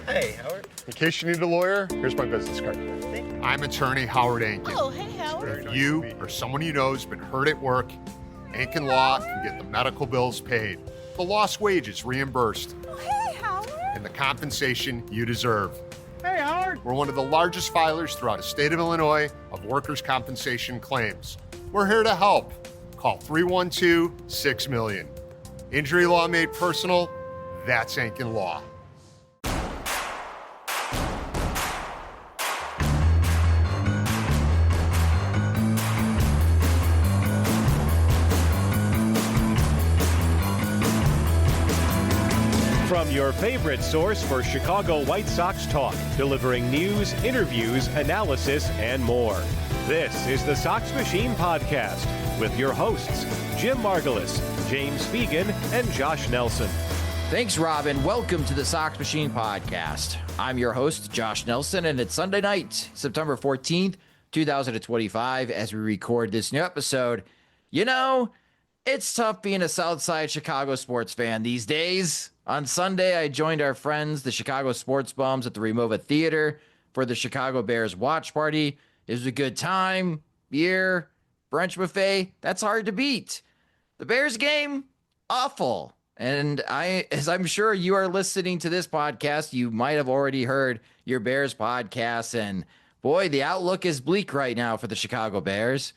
Hey, Howard. In case you need a lawyer, here's my business card. I'm attorney Howard Ankin. Oh, hey, Howard. If you or someone you know has been hurt at work, Ankin Law can get the medical bills paid, the lost wages reimbursed, Oh, hey, Howard. and the compensation you deserve. Hey, Howard. We're one of the largest filers throughout the state of Illinois of workers' compensation claims. We're here to help. Call 312-6-million. Injury law made personal, that's Ankin Law. From your favorite source for Chicago White Sox talk, delivering news, interviews, analysis, and more. This is the Sox Machine Podcast with your hosts, Jim Margulis, James Fegan, and Josh Nelson. Thanks, Robin. Welcome to the Sox Machine Podcast. I'm your host, Josh Nelson, and it's Sunday night, September 14th, 2025, as we record this new episode. You know, it's tough being a Southside Chicago sports fan these days. On Sunday, I joined our friends, the Chicago Sports Bums, at the Remova Theater for the Chicago Bears watch party. It was a good time, beer, brunch buffet. That's hard to beat. The Bears game, awful. And as I'm sure you are listening to this podcast, you might have already heard your Bears podcast. And boy, the outlook is bleak right now for the Chicago Bears.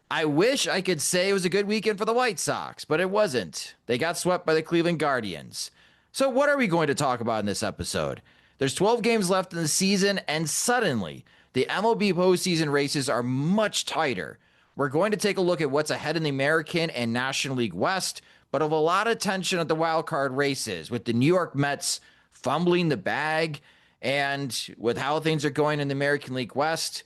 I wish I could say it was a good weekend for the White Sox, but it wasn't. They got swept by the Cleveland Guardians. So what are we going to talk about in this episode? There's 12 games left in the season, and suddenly the MLB postseason races are much tighter. We're going to take a look at what's ahead in the American and National League West, but of a lot of tension at the wild card races, with the New York Mets fumbling the bag, and with how things are going in the American League West,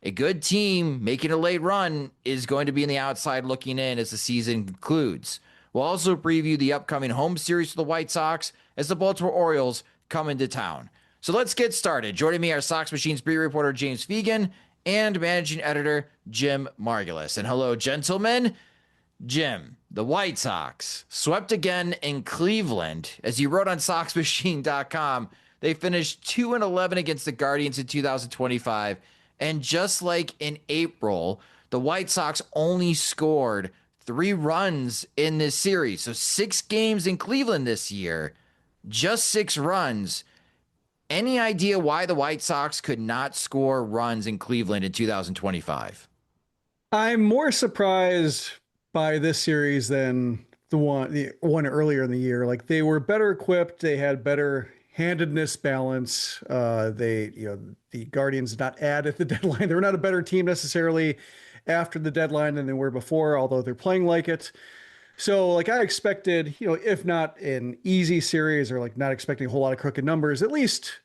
a good team making a late run is going to be in the outside looking in as the season concludes. We'll also preview the upcoming home series for the White Sox as the Baltimore Orioles come into town. So let's get started. Joining me are Sox Machine's beat reporter James Fegan and managing editor Jim Margulis. And hello, gentlemen. Jim, the White Sox swept again in Cleveland. As you wrote on SoxMachine.com, they finished 2-11 against the Guardians in 2025. And just like in April, the White Sox only scored 3 runs in this series. So 6 games in Cleveland this year, just 6 runs. Any idea why the White Sox could not score runs in Cleveland in 2025? I'm more surprised by this series than the one earlier in the year. Like, they were better equipped, they had better handedness balance. The Guardians did not add at the deadline. They were not a better team necessarily after the deadline than they were before, although they're playing like it. So, like, I expected, if not an easy series or like not expecting a whole lot of crooked numbers, at least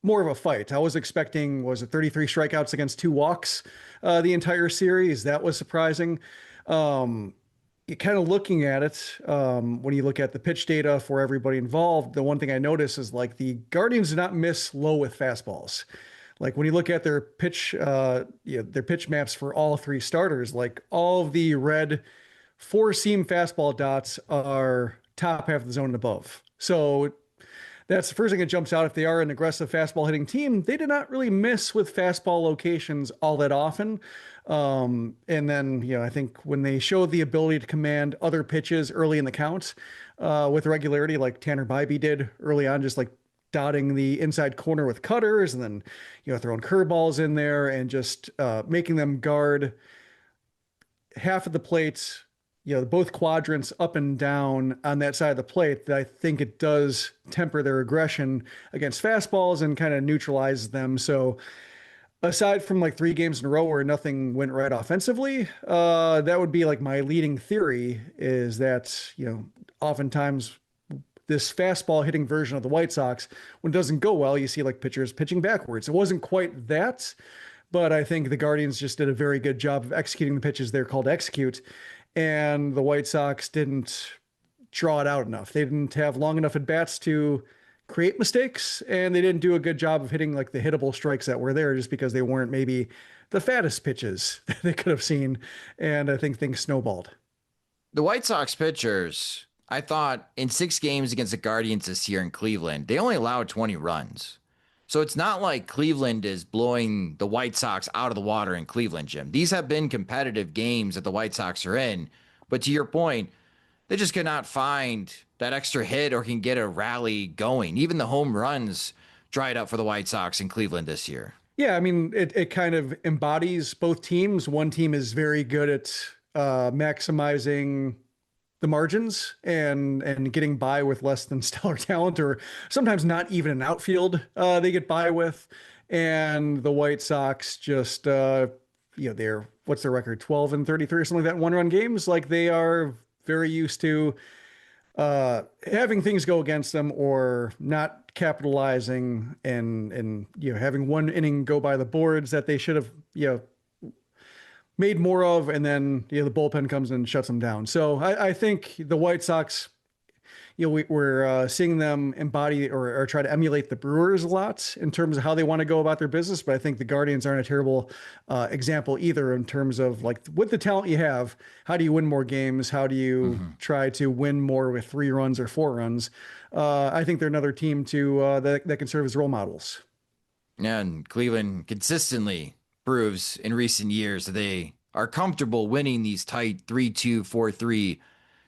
more of a fight. I was expecting, 33 strikeouts against 2 walks the entire series. That was surprising. You kind of looking at it, when you look at the pitch data for everybody involved, the one thing I notice is like the Guardians did not miss low with fastballs. Like, when you look at their pitch maps for all 3 starters, like all of the red 4-seam fastball dots are top half of the zone and above. So that's the first thing that jumps out. If they are an aggressive fastball hitting team, they did not really miss with fastball locations all that often. And then, I think when they showed the ability to command other pitches early in the count with regularity, like Tanner Bybee did early on, just like dotting the inside corner with cutters and then, throwing curveballs in there and just making them guard half of the plate, both quadrants up and down on that side of the plate, that I think it does temper their aggression against fastballs and kind of neutralizes them. So aside from like 3 games in a row where nothing went right offensively, that would be like my leading theory, is that, oftentimes this fastball hitting version of the White Sox, when it doesn't go well, you see like pitchers pitching backwards. It wasn't quite that, but I think the Guardians just did a very good job of executing the pitches they're called to execute. And the White Sox didn't draw it out enough. They didn't have long enough at bats to create mistakes, and they didn't do a good job of hitting like the hittable strikes that were there, just because they weren't maybe the fattest pitches that they could have seen. And I think things snowballed. The White Sox pitchers, I thought in 6 games against the Guardians this year in Cleveland, they only allowed 20 runs. So it's not like Cleveland is blowing the White Sox out of the water in Cleveland, Jim. These have been competitive games that the White Sox are in. But to your point, they just could not find that extra hit or can get a rally going. Even the home runs dried up for the White Sox in Cleveland this year. Yeah, I mean, it kind of embodies both teams. One team is very good at maximizing the margins and getting by with less than stellar talent, or sometimes not even an outfield they get by with. And the White Sox just, they're, what's their record? 12-33 or something like that, 1-run games. Like, they are very used to having things go against them or not capitalizing and having one inning go by the boards that they should have made more of, and then the bullpen comes and shuts them down. So I think the White Sox, we're seeing them embody or try to emulate the Brewers a lot in terms of how they want to go about their business. But I think the Guardians aren't a terrible example either in terms of, like, with the talent you have, how do you win more games? How do you try to win more with 3 runs or 4 runs? I think they're another team that can serve as role models. Yeah, and Cleveland consistently proves in recent years that they are comfortable winning these tight 3-2, 4-3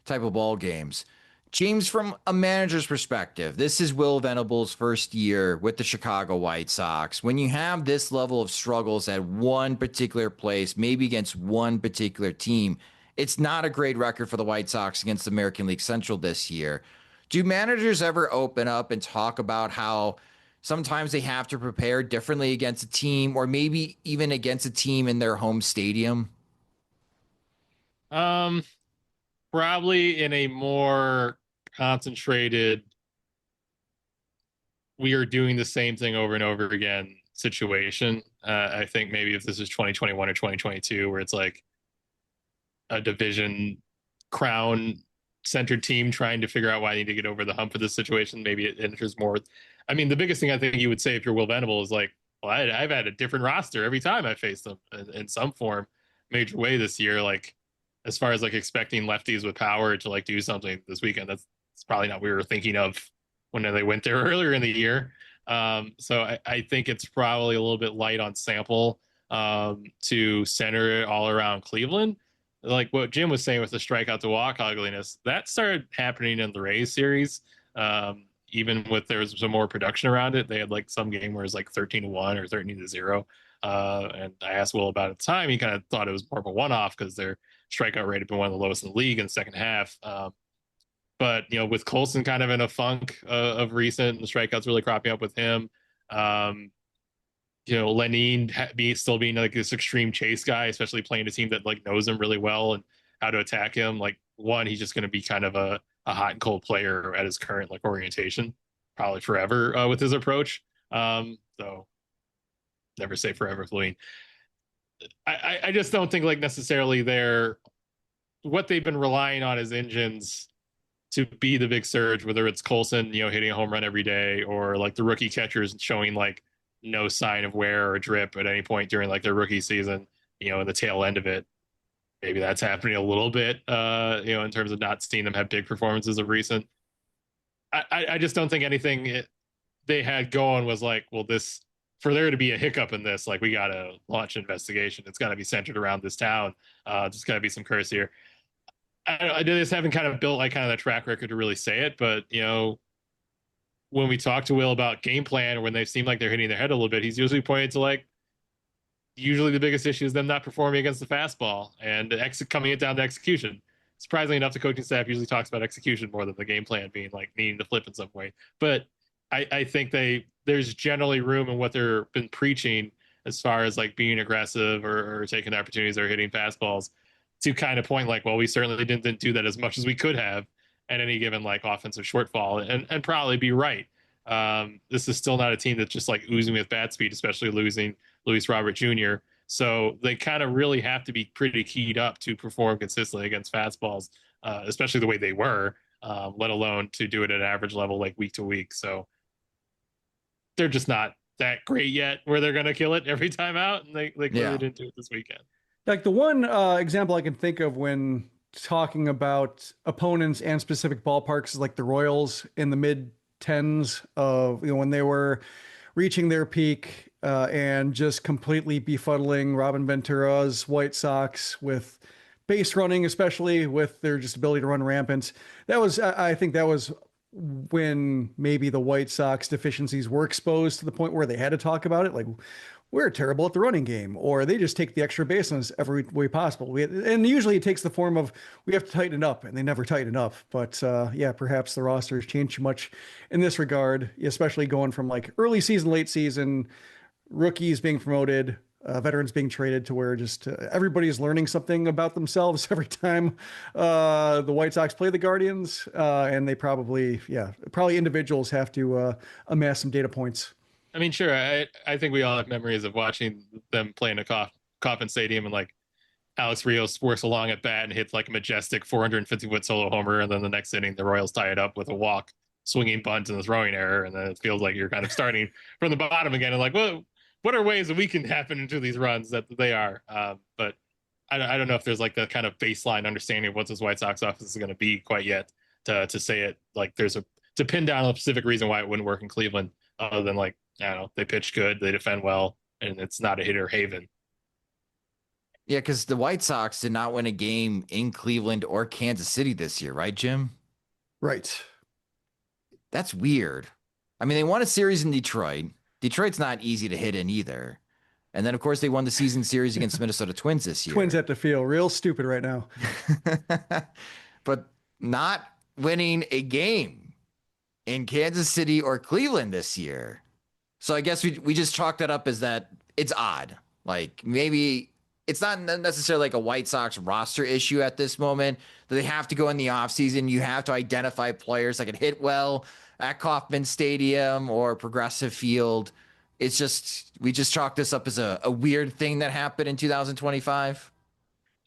type of ball games. James, from a manager's perspective, this is Will Venable's first year with the Chicago White Sox. When you have this level of struggles at one particular place, maybe against one particular team, it's not a great record for the White Sox against the American League Central this year. Do managers ever open up and talk about how sometimes they have to prepare differently against a team, or maybe even against a team in their home stadium? Probably in a more concentrated, we are doing the same thing over and over again situation. I think maybe if this is 2021 or 2022, where it's like a division crown centered team trying to figure out why I need to get over the hump for this situation, maybe it enters more. I mean, the biggest thing I think you would say if you're Will Venable is like, well, I've had a different roster every time I faced them in some form, major way this year. Like, as far as like expecting lefties with power to like do something this weekend, that's probably not what we were thinking of when they went there earlier in the year. So I think it's probably a little bit light on sample to center it all around Cleveland. Like what Jim was saying with the strikeout to walk ugliness, that started happening in the Rays series. Even with there was some more production around it, they had like some game where it was like 13-1 or 13-0. And I asked Will about it at the time. He kind of thought it was more of a one-off because their strikeout rate had been one of the lowest in the league in the second half. But with Colson kind of in a funk of recent, the strikeouts really cropping up with him. Lenine still being like this extreme chase guy, especially playing a team that like knows him really well and how to attack him. Like, one, he's just going to be kind of a hot and cold player at his current like orientation, probably forever with his approach. So never say forever, Fluine. I just don't think like necessarily what they've been relying on as engines to be the big surge, whether it's Colson, hitting a home run every day, or like the rookie catchers showing like no sign of wear or drip at any point during like their rookie season, in the tail end of it. Maybe that's happening a little bit, in terms of not seeing them have big performances of recent. I just don't think anything they had going was like, well, for there to be a hiccup in this, like, we got to launch an investigation. It's got to be centered around this town. There's got to be some curse here. I just haven't kind of built like kind of the track record to really say it, but when we talk to Will about game plan, or when they seem like they're hitting their head a little bit, he's usually pointing to like, usually the biggest issue is them not performing against the fastball and coming it down to execution. Surprisingly enough, the coaching staff usually talks about execution more than the game plan being like needing to flip in some way. But I think there's generally room in what they've been preaching as far as like being aggressive or taking the opportunities or hitting fastballs to kind of point like, well, we certainly didn't do that as much as we could have at any given like offensive shortfall, and probably be right. This is still not a team that's just like oozing with bat speed, especially losing Luis Robert Jr. So they kind of really have to be pretty keyed up to perform consistently against fastballs, especially the way they were, let alone to do it at an average level like week to week. So they're just not that great yet where they're going to kill it every time out. And they clearly didn't do it this weekend. Like the one example I can think of when talking about opponents and specific ballparks like the Royals in the mid tens of, when they were reaching their peak and just completely befuddling Robin Ventura's White Sox with base running, especially with their just ability to run rampant. I think that was when maybe the White Sox deficiencies were exposed to the point where they had to talk about it. Like, we're terrible at the running game, or they just take the extra base on us every way possible. And usually it takes the form of we have to tighten it up, and they never tighten up. But yeah, perhaps the roster has changed too much in this regard, especially going from like early season, late season, rookies being promoted, veterans being traded, to where just everybody's learning something about themselves every time the White Sox play the Guardians. And they probably individuals have to amass some data points. I mean, sure. I think we all have memories of watching them play in a Coffin Stadium, and like Alex Rios works along at bat and hits like a majestic 450-foot solo homer, and then the next inning the Royals tie it up with a walk, swinging bunt, and a throwing error, and then it feels like you're kind of starting from the bottom again, and like, well, what are ways that we can happen into these runs that they are? But I don't know if there's like the kind of baseline understanding of what this White Sox offense is going to be quite yet to say it. Like to pin down a specific reason why it wouldn't work in Cleveland, other than like, I don't know, they pitch good, they defend well, and it's not a hitter haven. Yeah, because the White Sox did not win a game in Cleveland or Kansas City this year, right, Jim? Right. That's weird. I mean, they won a series in Detroit. Detroit's not easy to hit in either. And then, of course, they won the season series against Minnesota Twins this year. Twins have to feel real stupid right now. But not winning a game in Kansas City or Cleveland this year. So I guess we just chalk that up as that it's odd. Like, maybe it's not necessarily like a White Sox roster issue at this moment, that they have to go in the offseason. You have to identify players that can hit well at Kauffman Stadium or Progressive Field. It's just, we just chalk this up as a weird thing that happened in 2025.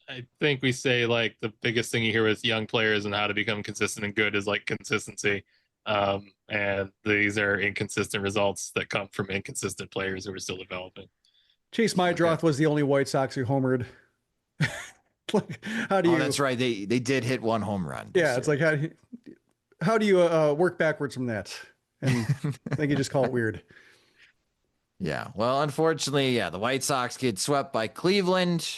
I think we say like the biggest thing you hear with young players and how to become consistent and good is like consistency. And these are inconsistent results that come from inconsistent players who are still developing. Chase Mydroth was the only White Sox who homered. Like, how do you? Oh, that's right. They did hit one home run. Yeah, it's like how do you work backwards from that? And I think you just call it weird. Yeah. Well, unfortunately, yeah, the White Sox get swept by Cleveland,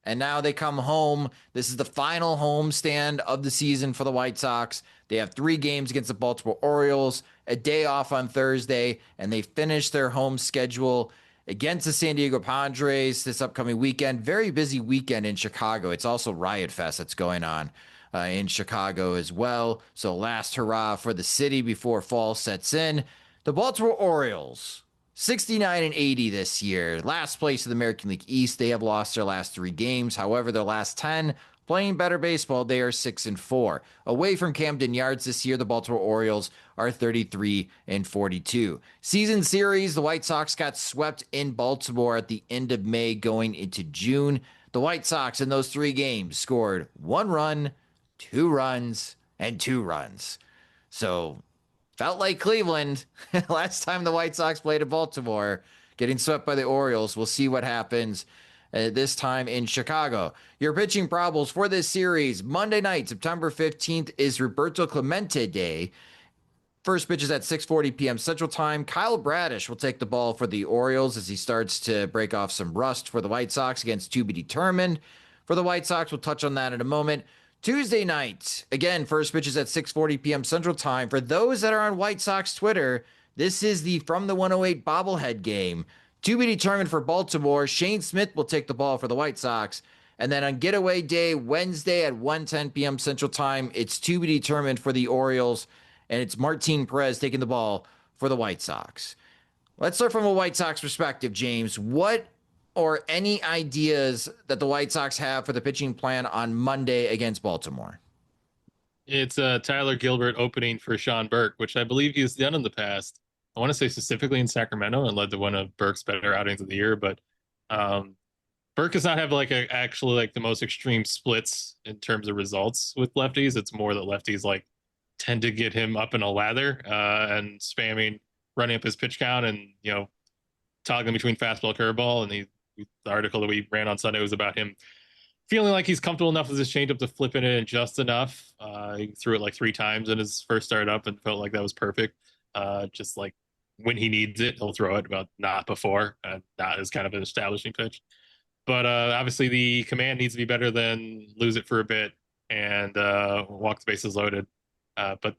and now they come home. This is the final homestand of the season for the White Sox. They have 3 games against the Baltimore Orioles, a day off on Thursday, and they finish their home schedule against the San Diego Padres this upcoming weekend. Very busy weekend in Chicago. It's also Riot Fest that's going on in Chicago as well. So last hurrah for the city before fall sets in. The Baltimore Orioles, 69-80 this year. Last place in the American League East. They have lost their last 3 games. However, their last 10, playing better baseball, they are 6-4. Away from Camden Yards this year, the Baltimore Orioles are 33-42. Season series, the White Sox got swept in Baltimore at the end of May going into June. The White Sox in those 3 games scored 1 run, 2 runs, and 2 runs. So felt like Cleveland last time the White Sox played at Baltimore, getting swept by the Orioles. We'll see what happens this time in Chicago. Your pitching probables for this series: Monday night, September 15th, is Roberto Clemente Day. First pitch is at 6:40 p.m. Central Time. Kyle Bradish will take the ball for the Orioles as he starts to break off some rust for the White Sox against to be determined. For the White Sox, we'll touch on that in a moment. Tuesday night, again, first pitch is at 6:40 p.m. Central Time. For those that are on White Sox Twitter, this is the From the 108 bobblehead game. To be determined for Baltimore. Shane Smith will take the ball for the White Sox. And then on getaway day, Wednesday at 1:10 p.m. Central Time, it's to be determined for the Orioles, and it's Martin Perez taking the ball for the White Sox. Let's start from a White Sox perspective, James. What or any ideas that the White Sox have for the pitching plan on Monday against Baltimore? It's Tyler Gilbert opening for Sean Burke, which I believe he's done in the past. I want to say specifically in Sacramento, and led to one of Burke's better outings of the year. But Burke does not have like actually like the most extreme splits in terms of results with lefties. It's more that lefties like tend to get him up in a lather and spamming, running up his pitch count, and toggling between fastball, curveball. And the article that we ran on Sunday was about him feeling like he's comfortable enough with his changeup to flip it in just enough. He threw it like 3 times in his first start up and felt like that was perfect. Just like when he needs it, he'll throw it, but not before. Not as kind of an establishing pitch. But obviously, the command needs to be better than lose it for a bit and walk the bases loaded. But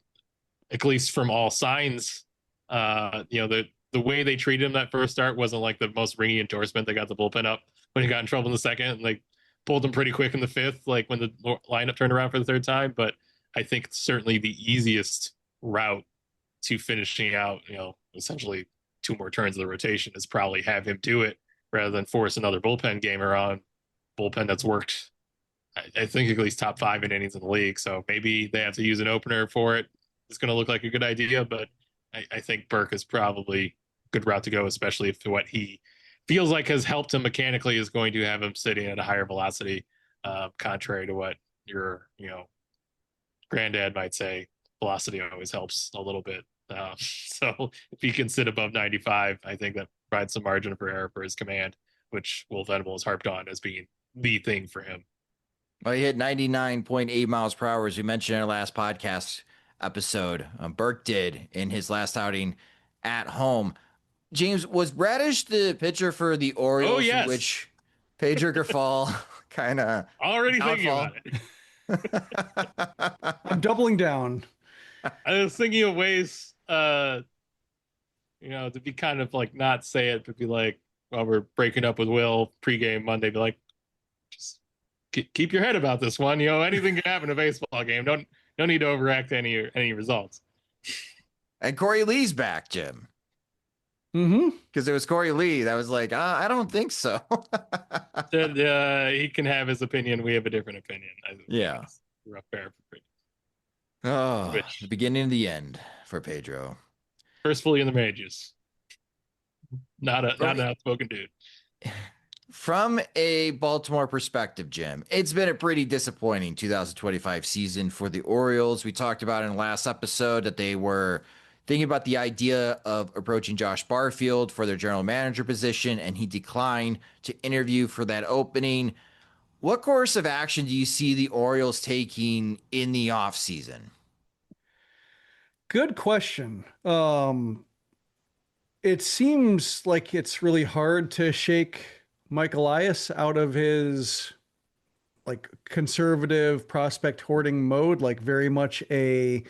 at least from all signs, the way they treated him that first start wasn't like the most ringy endorsement. They got the bullpen up when he got in trouble in the second, and like pulled him pretty quick in the fifth, like when the lineup turned around for the third time. But I think certainly the easiest route to finishing out, essentially 2 more turns of the rotation is probably have him do it rather than force another bullpen game around bullpen that's worked. I think at least top 5 in innings in the league. So maybe they have to use an opener for it. It's going to look like a good idea, but I think Burke is probably a good route to go, especially if what he feels like has helped him mechanically is going to have him sitting at a higher velocity, contrary to what your, granddad might say. Velocity always helps a little bit. So if he can sit above 95, I think that provides some margin for error for his command, which Will Venable has harped on as being the thing for him. Well, he hit 99.8 miles per hour, as we mentioned in our last podcast episode. Burke did in his last outing at home. James, was Bradish the pitcher for the Orioles? Oh, yes. Which Pedro Grifol kind of already thinking about it. I'm doubling down. I was thinking of ways, to be kind of like not say it, but be like, while we're breaking up with Will pregame Monday, be like, just keep your head about this one. Anything can happen in a baseball game. Don't need to overact any results. And Corey Lee's back, Jim. Because it was Corey Lee that was like, I don't think so. He can have his opinion. We have a different opinion. Yeah. Rough fair. Oh, the beginning and the end for Pedro. First fully in the majors. Not an outspoken dude. From a Baltimore perspective, Jim, it's been a pretty disappointing 2025 season for the Orioles. We talked about in the last episode that they were thinking about the idea of approaching Josh Barfield for their general manager position, and he declined to interview for that opening. What course of action do you see the Orioles taking in the offseason? Good question. It seems like it's really hard to shake Mike Elias out of his like conservative prospect hoarding mode, like very much a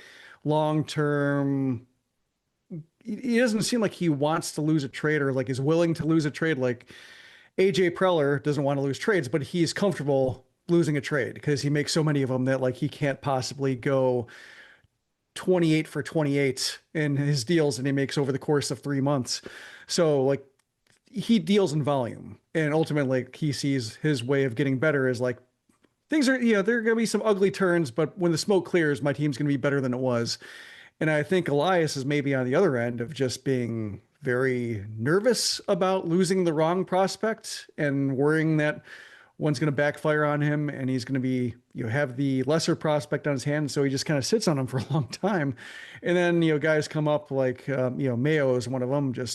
long-term. He doesn't seem like he wants to lose a trade or like is willing to lose a trade. Like AJ Preller doesn't want to lose trades, but he's comfortable losing a trade because he makes so many of them that like he can't possibly go 28 for 28 in his deals, and he makes over the course of 3 months. So like he deals in volume, and ultimately he sees his way of getting better is like things are, there are going to be some ugly turns, but when the smoke clears, my team's going to be better than it was. And I think Elias is maybe on the other end of just being very nervous about losing the wrong prospect and worrying that one's going to backfire on him and he's going to be, have the lesser prospect on his hands. So he just kind of sits on him for a long time. And then, guys come up like, Mayo is one of them. I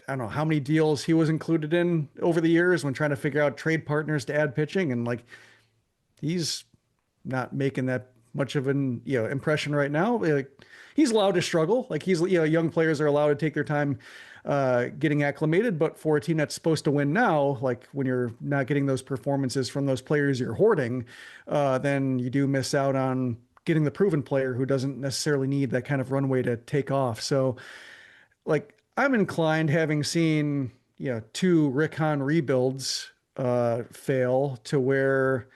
don't know how many deals he was included in over the years when trying to figure out trade partners to add pitching. And like, he's not making that much of an, impression right now. Like, he's allowed to struggle. Like young players are allowed to take their time getting acclimated, but for a team that's supposed to win now, like when you're not getting those performances from those players you're hoarding, then you do miss out on getting the proven player who doesn't necessarily need that kind of runway to take off. So like I'm inclined, having seen, 2 Rick Hahn rebuilds fail, to where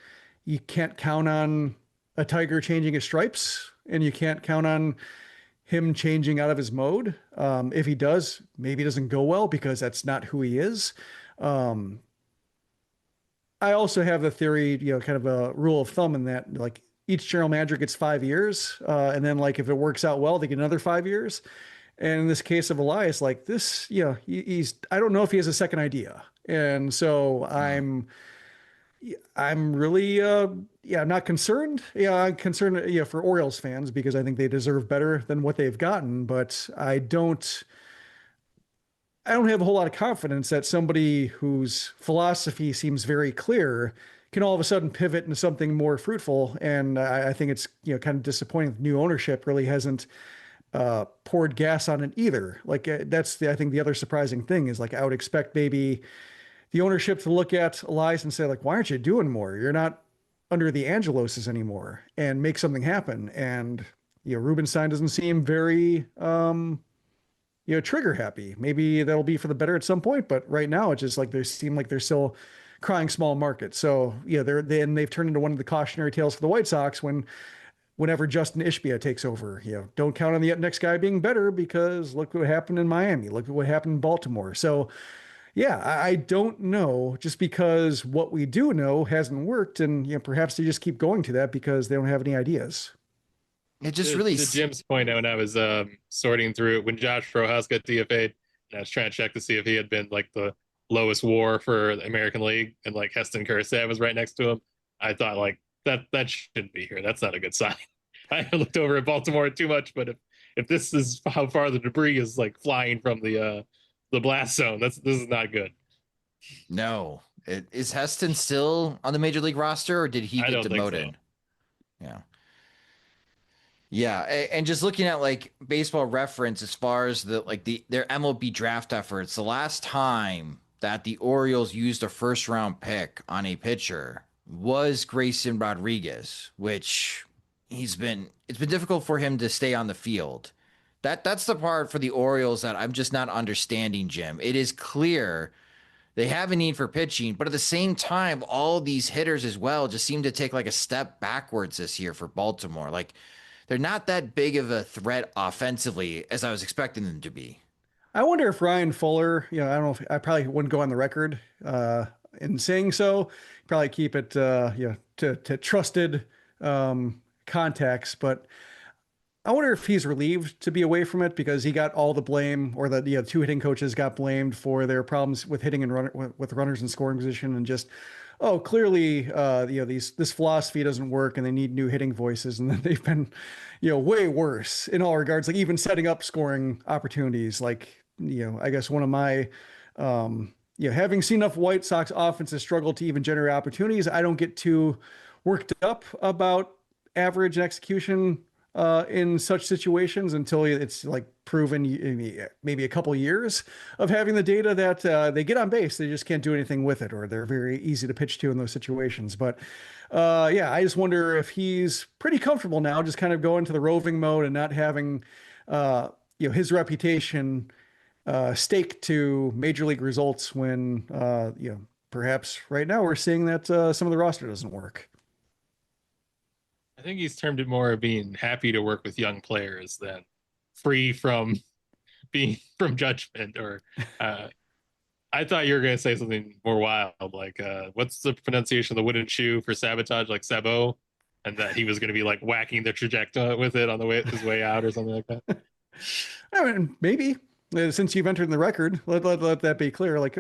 you can't count on a Tiger changing his stripes and you can't count on him changing out of his mode. If he does, maybe it doesn't go well because that's not who he is. I also have the theory, kind of a rule of thumb in that like each general manager gets 5 years. And then like, if it works out well, they get another 5 years. And in this case of Elias, like this, I don't know if he has a second idea. And so I'm really, I'm not concerned. I'm concerned, for Orioles fans, because I think they deserve better than what they've gotten, but I don't have a whole lot of confidence that somebody whose philosophy seems very clear can all of a sudden pivot into something more fruitful. And I think it's, kind of disappointing. New ownership really hasn't poured gas on it either. Like I think the other surprising thing is like, I would expect maybe the ownership to look at Elias and say like, why aren't you doing more? You're not under the Angeloses anymore, and make something happen. And, Rubenstein doesn't seem very, trigger happy. Maybe that'll be for the better at some point, but right now it's just like they seem like they're still crying small market. So they've turned into one of the cautionary tales for the White Sox whenever Justin Ishbia takes over. Don't count on the next guy being better, because look what happened in Miami. Look at what happened in Baltimore. So yeah, I don't know, just because what we do know hasn't worked, and perhaps they just keep going to that because they don't have any ideas. It just really to Jim's point, when I was sorting through it, when Josh Rojas got DFA'd, and I was trying to check to see if he had been like the lowest WAR for the American League, and like Heston Kjerstad was right next to him, I thought like that shouldn't be here. That's not a good sign. I looked over at Baltimore too much, but if this is how far the debris is like flying from the blast zone, this is not good. No. Is Heston still on the major league roster, or did he get demoted? So. Yeah. Yeah, and just looking at like Baseball Reference as far as their MLB draft efforts, the last time that the Orioles used a first round pick on a pitcher was Grayson Rodriguez, which it's been difficult for him to stay on the field. That's the part for the Orioles that I'm just not understanding, Jim. It is clear they have a need for pitching, but at the same time, all these hitters as well just seem to take like a step backwards this year for Baltimore. Like, they're not that big of a threat offensively as I was expecting them to be. I wonder if Ryan Fuller, I don't know if I probably wouldn't go on the record in saying so. Probably keep it, to trusted contacts. But I wonder if he's relieved to be away from it, because he got all the blame, or the two hitting coaches got blamed for their problems with hitting and with runners in scoring position, and just, clearly, this philosophy doesn't work, and they need new hitting voices. And then they've been, way worse in all regards, like even setting up scoring opportunities. Like, I guess one of my, having seen enough White Sox offenses struggle to even generate opportunities, I don't get too worked up about average execution in such situations until it's like proven, maybe a couple years of having the data that they get on base, they just can't do anything with it, or they're very easy to pitch to in those situations. But I just wonder if he's pretty comfortable now, just kind of going to the roving mode and not having his reputation staked to major league results, when perhaps right now we're seeing that some of the roster doesn't work. I think he's termed it more of being happy to work with young players than free from being from judgment. Or I thought you were going to say something more wild, like what's the pronunciation of the wooden shoe for sabotage, like Sabo, and that he was going to be like whacking the trajectory with it on his way out or something like that. I mean, maybe, since you've entered in the record, let that be clear. Like,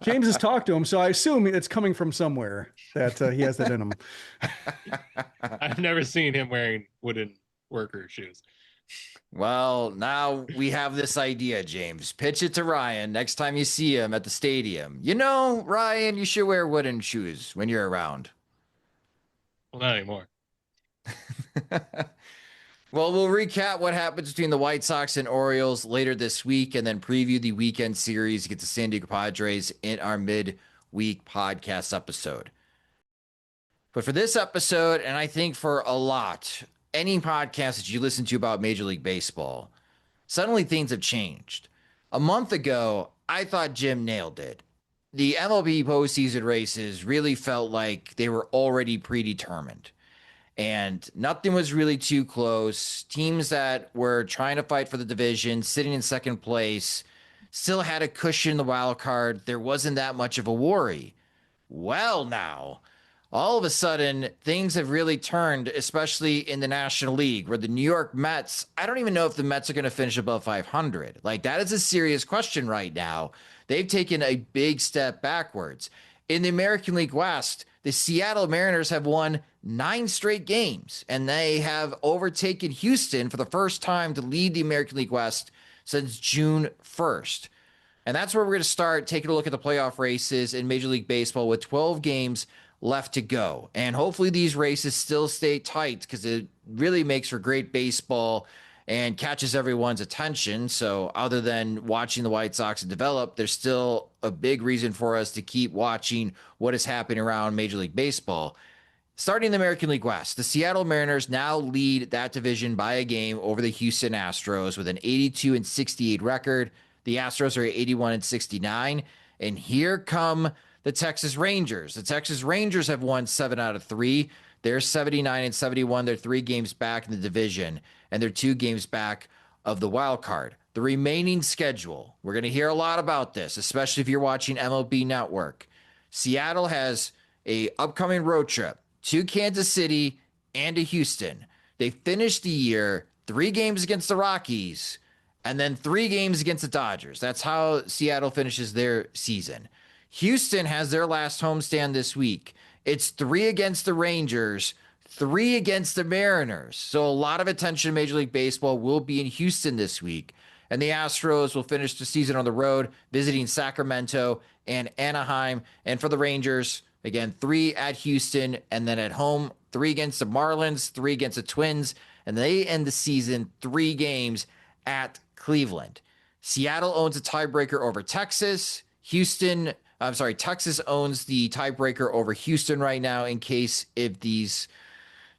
James has talked to him, so I assume it's coming from somewhere that he has that in him. I've never seen him wearing wooden worker shoes. Well, now we have this idea, James. Pitch it to Ryan next time you see him at the stadium. Ryan, you should wear wooden shoes when you're around. Well, not anymore. Well, we'll recap what happens between the White Sox and Orioles later this week, and then preview the weekend series against the San Diego Padres in our mid-week podcast episode. But for this episode, and I think for any podcast that you listen to about Major League Baseball, suddenly things have changed. A month ago, I thought Jim nailed it. The MLB postseason races really felt like they were already predetermined, and nothing was really too close. Teams that were trying to fight for the division, sitting in second place, still had a cushion in the wild card. There wasn't that much of a worry. Well, now, all of a sudden, things have really turned, especially in the National League, where the New York Mets, I don't even know if the Mets are going to finish above 500. Like, that is a serious question right now. They've taken a big step backwards. In the American League West, the Seattle Mariners have won 9 straight games, and they have overtaken Houston for the first time to lead the American League West since June 1st. And that's where we're going to start taking a look at the playoff races in Major League Baseball with 12 games left to go. And hopefully these races still stay tight because it really makes for great baseball and catches everyone's attention. So other than watching the White Sox develop, there's still a big reason for us to keep watching what is happening around Major League Baseball. Starting in the American League West, the Seattle Mariners now lead that division by a game over the Houston Astros with an 82-68 record. The Astros are 81-69. And here come the Texas Rangers. The Texas Rangers have won 7 out of 3. They're 79-71. They're 3 games back in the division, and they're 2 games back of the wild card. The remaining schedule, we're going to hear a lot about this, especially if you're watching MLB Network. Seattle has a upcoming road trip to Kansas City and to Houston. They finished the year 3 games against the Rockies and then 3 games against the Dodgers. That's how Seattle finishes their season. Houston has their last homestand this week. It's 3 against the Rangers, 3 against the Mariners. So a lot of attention in Major League Baseball will be in Houston this week. And the Astros will finish the season on the road, visiting Sacramento and Anaheim. And for the Rangers, again, 3 at Houston, and then at home, 3 against the Marlins, 3 against the Twins, and they end the season 3 games at Cleveland. Seattle owns a tiebreaker over Texas. Texas owns the tiebreaker over Houston right now in case if these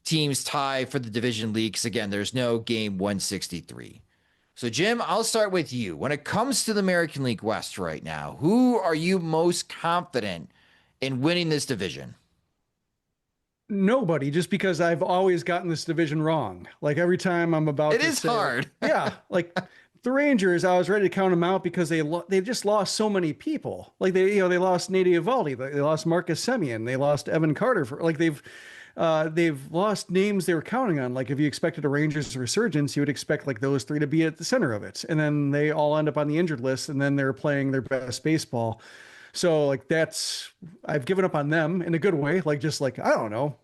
teams tie for the division lead, because again, there's no game 163. So Jim, I'll start with you. When it comes to the American League West right now, who are you most confident in winning this division? Nobody, just because I've always gotten this division wrong. Like every time I'm about it to is say, hard. Yeah, like the Rangers, I was ready to count them out because they just lost so many people. Like they lost Nate Eovaldi, they lost Marcus Semien, they lost Evan Carter. They've lost names they were counting on. Like if you expected a Rangers resurgence, you would expect like those 3 to be at the center of it, and then they all end up on the injured list, and then they're playing their best baseball. So like I've given up on them in a good way. Like just like I don't know,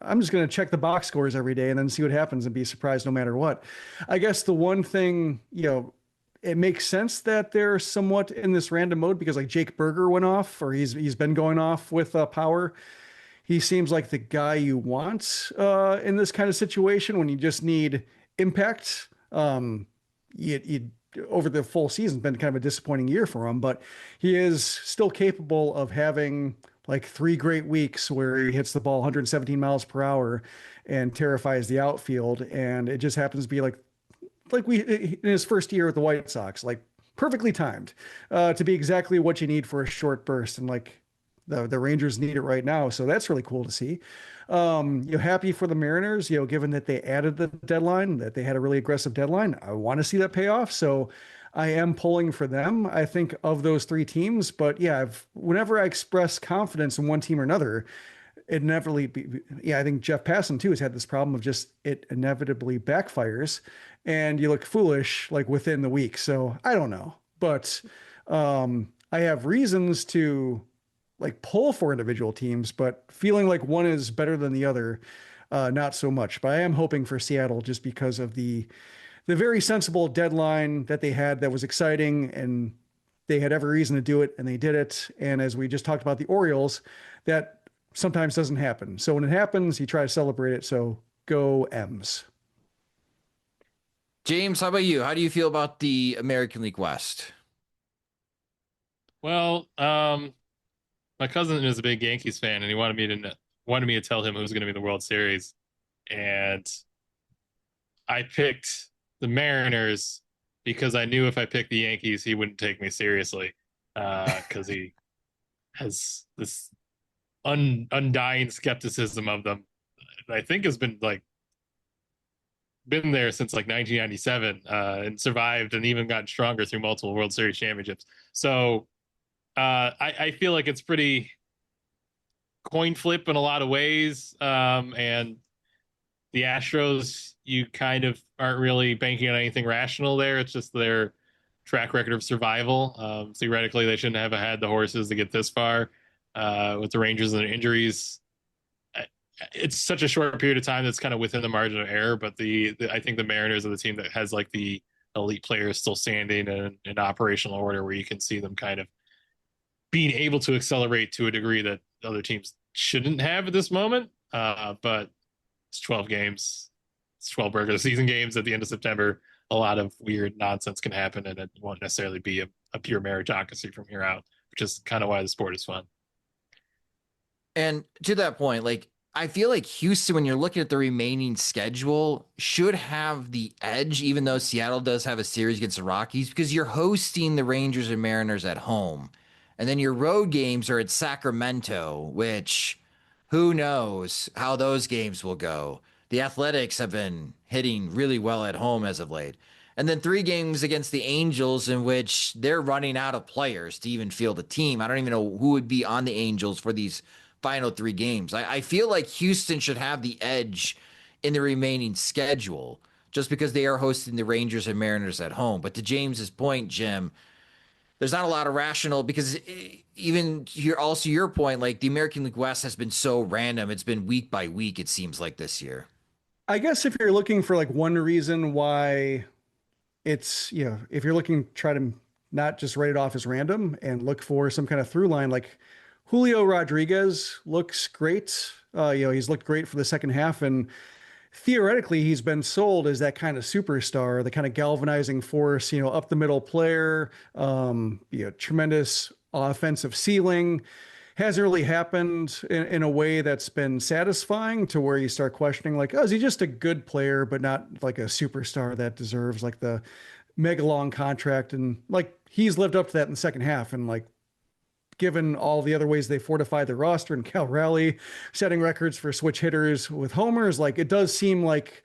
I'm just going to check the box scores every day and then see what happens and be surprised no matter what. I guess the one thing, it makes sense that they're somewhat in this random mode because like Jake Berger went off, or he's been going off with power. He seems like the guy you want in this kind of situation when you just need impact. Over the full season, been kind of a disappointing year for him, but he is still capable of having like 3 great weeks where he hits the ball 117 miles per hour and terrifies the outfield. And it just happens to be like in his first year with the White Sox, like perfectly timed to be exactly what you need for a short burst. And like the Rangers need it right now. So that's really cool to see. Happy for the Mariners, given that they added the deadline, that they had a really aggressive deadline. I want to see that pay off. So I am pulling for them, I think, of those 3 teams. But yeah, whenever I express confidence in one team or another, it inevitably I think Jeff Passan too has had this problem of just it inevitably backfires and you look foolish like within the week. So I don't know, but I have reasons to like pull for individual teams, but feeling like one is better than the other, not so much. But I am hoping for Seattle just because of the very sensible deadline that they had that was exciting, and they had every reason to do it, and they did it. And as we just talked about the Orioles, that sometimes doesn't happen. So when it happens, you try to celebrate it. So go M's. James, how about you? How do you feel about the American League West? Well, my cousin is a big Yankees fan, and he wanted me to tell him who was going to be in the World Series, and I picked the Mariners because I knew if I picked the Yankees, he wouldn't take me seriously because he has this undying skepticism of them. I think has been there since like 1997 and survived and even gotten stronger through multiple World Series championships. So I feel like it's pretty coin flip in a lot of ways. And the Astros, you kind of aren't really banking on anything rational there. It's just their track record of survival. Theoretically, they shouldn't have had the horses to get this far with the Rangers and their injuries. It's such a short period of time that's kind of within the margin of error, but I think the Mariners are the team that has like the elite players still standing and in operational order where you can see them kind of being able to accelerate to a degree that other teams shouldn't have at this moment. But it's 12 games. It's 12 regular season games at the end of September. A lot of weird nonsense can happen, and it won't necessarily be a pure meritocracy from here out, which is kind of why the sport is fun. And to that point, like, I feel like Houston, when you're looking at the remaining schedule, should have the edge, even though Seattle does have a series against the Rockies, because you're hosting the Rangers and Mariners at home. And then your road games are at Sacramento, which who knows how those games will go. The Athletics have been hitting really well at home as of late. And then 3 games against the Angels in which they're running out of players to even field a team. I don't even know who would be on the Angels for these final 3 games. I feel like Houston should have the edge in the remaining schedule just because they are hosting the Rangers and Mariners at home. But to James's point, Jim, there's not a lot of rational, because even here, also your point, like the American League West has been so random. It's been week by week, it seems like this year. I guess if you're looking for like one reason why it's, if you're looking, try to not just write it off as random and look for some kind of through line, like Julio Rodriguez looks great. He's looked great for the second half, and theoretically he's been sold as that kind of superstar, the kind of galvanizing force, up the middle player, tremendous offensive ceiling. Hasn't really happened in a way that's been satisfying to where you start questioning, like, oh, is he just a good player, but not like a superstar that deserves like the mega long contract? And like, he's lived up to that in the second half. And like, given all the other ways they fortified their roster and Cal Raleigh setting records for switch hitters with homers, like it does seem like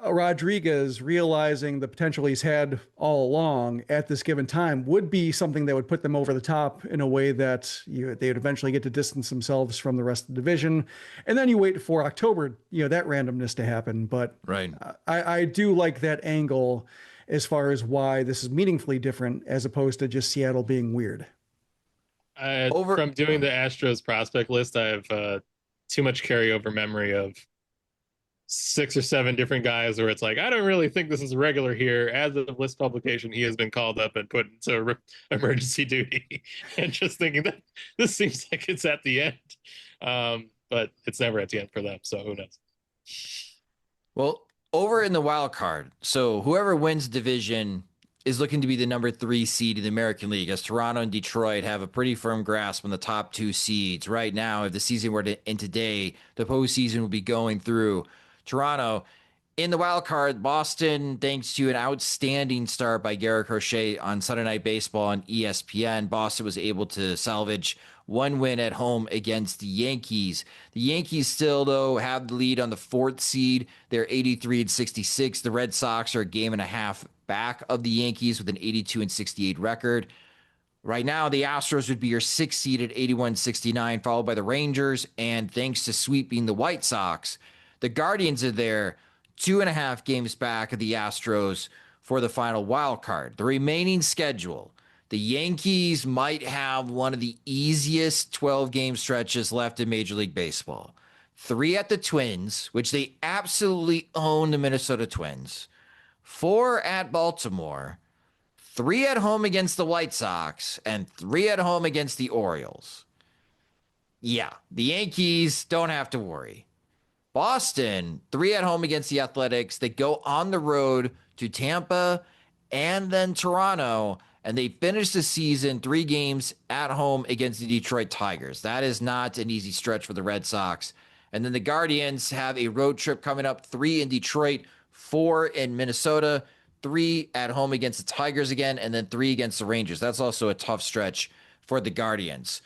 Rodriguez realizing the potential he's had all along at this given time would be something that would put them over the top in a way that they would eventually get to distance themselves from the rest of the division. And then you wait for October, that randomness to happen. But right, I do like that angle as far as why this is meaningfully different as opposed to just Seattle being weird. From doing the Astros prospect list, I have too much carryover memory of 6 or 7 different guys where it's like, I don't really think this is regular here. As of list publication, he has been called up and put into emergency duty, and just thinking that this seems like it's at the end. But it's never at the end for them, so who knows? Well, over in the wild card, so whoever wins division is looking to be the number 3 seed in the American League, as Toronto and Detroit have a pretty firm grasp on the top 2 seeds. Right now, if the season were to end today, the postseason will be going through Toronto. In the wild card, Boston, thanks to an outstanding start by Garrett Crochet on Sunday Night Baseball on ESPN, Boston was able to salvage 1 win at home against the Yankees. The Yankees still, though, have the lead on the 4th seed. They're 83-66. The Red Sox are a game and a half back of the Yankees with an 82-68 record. Right now, the Astros would be your 6th seed at 81-69, followed by the Rangers. And thanks to sweeping the White Sox, the Guardians are there 2.5 games back of the Astros for the final wild card. The remaining schedule, the Yankees might have one of the easiest 12-game stretches left in Major League Baseball. 3 at the Twins, which they absolutely own the Minnesota Twins. 4 at Baltimore. 3 at home against the White Sox, and 3 at home against the Orioles. Yeah, the Yankees don't have to worry. Boston, 3 at home against the Athletics. They go on the road to Tampa and then Toronto, and they finish the season 3 games at home against the Detroit Tigers. That is not an easy stretch for the Red Sox. And then the Guardians have a road trip coming up, 3 in Detroit, 4 in Minnesota, 3 at home against the Tigers again, and then 3 against the Rangers. That's also a tough stretch for the Guardians.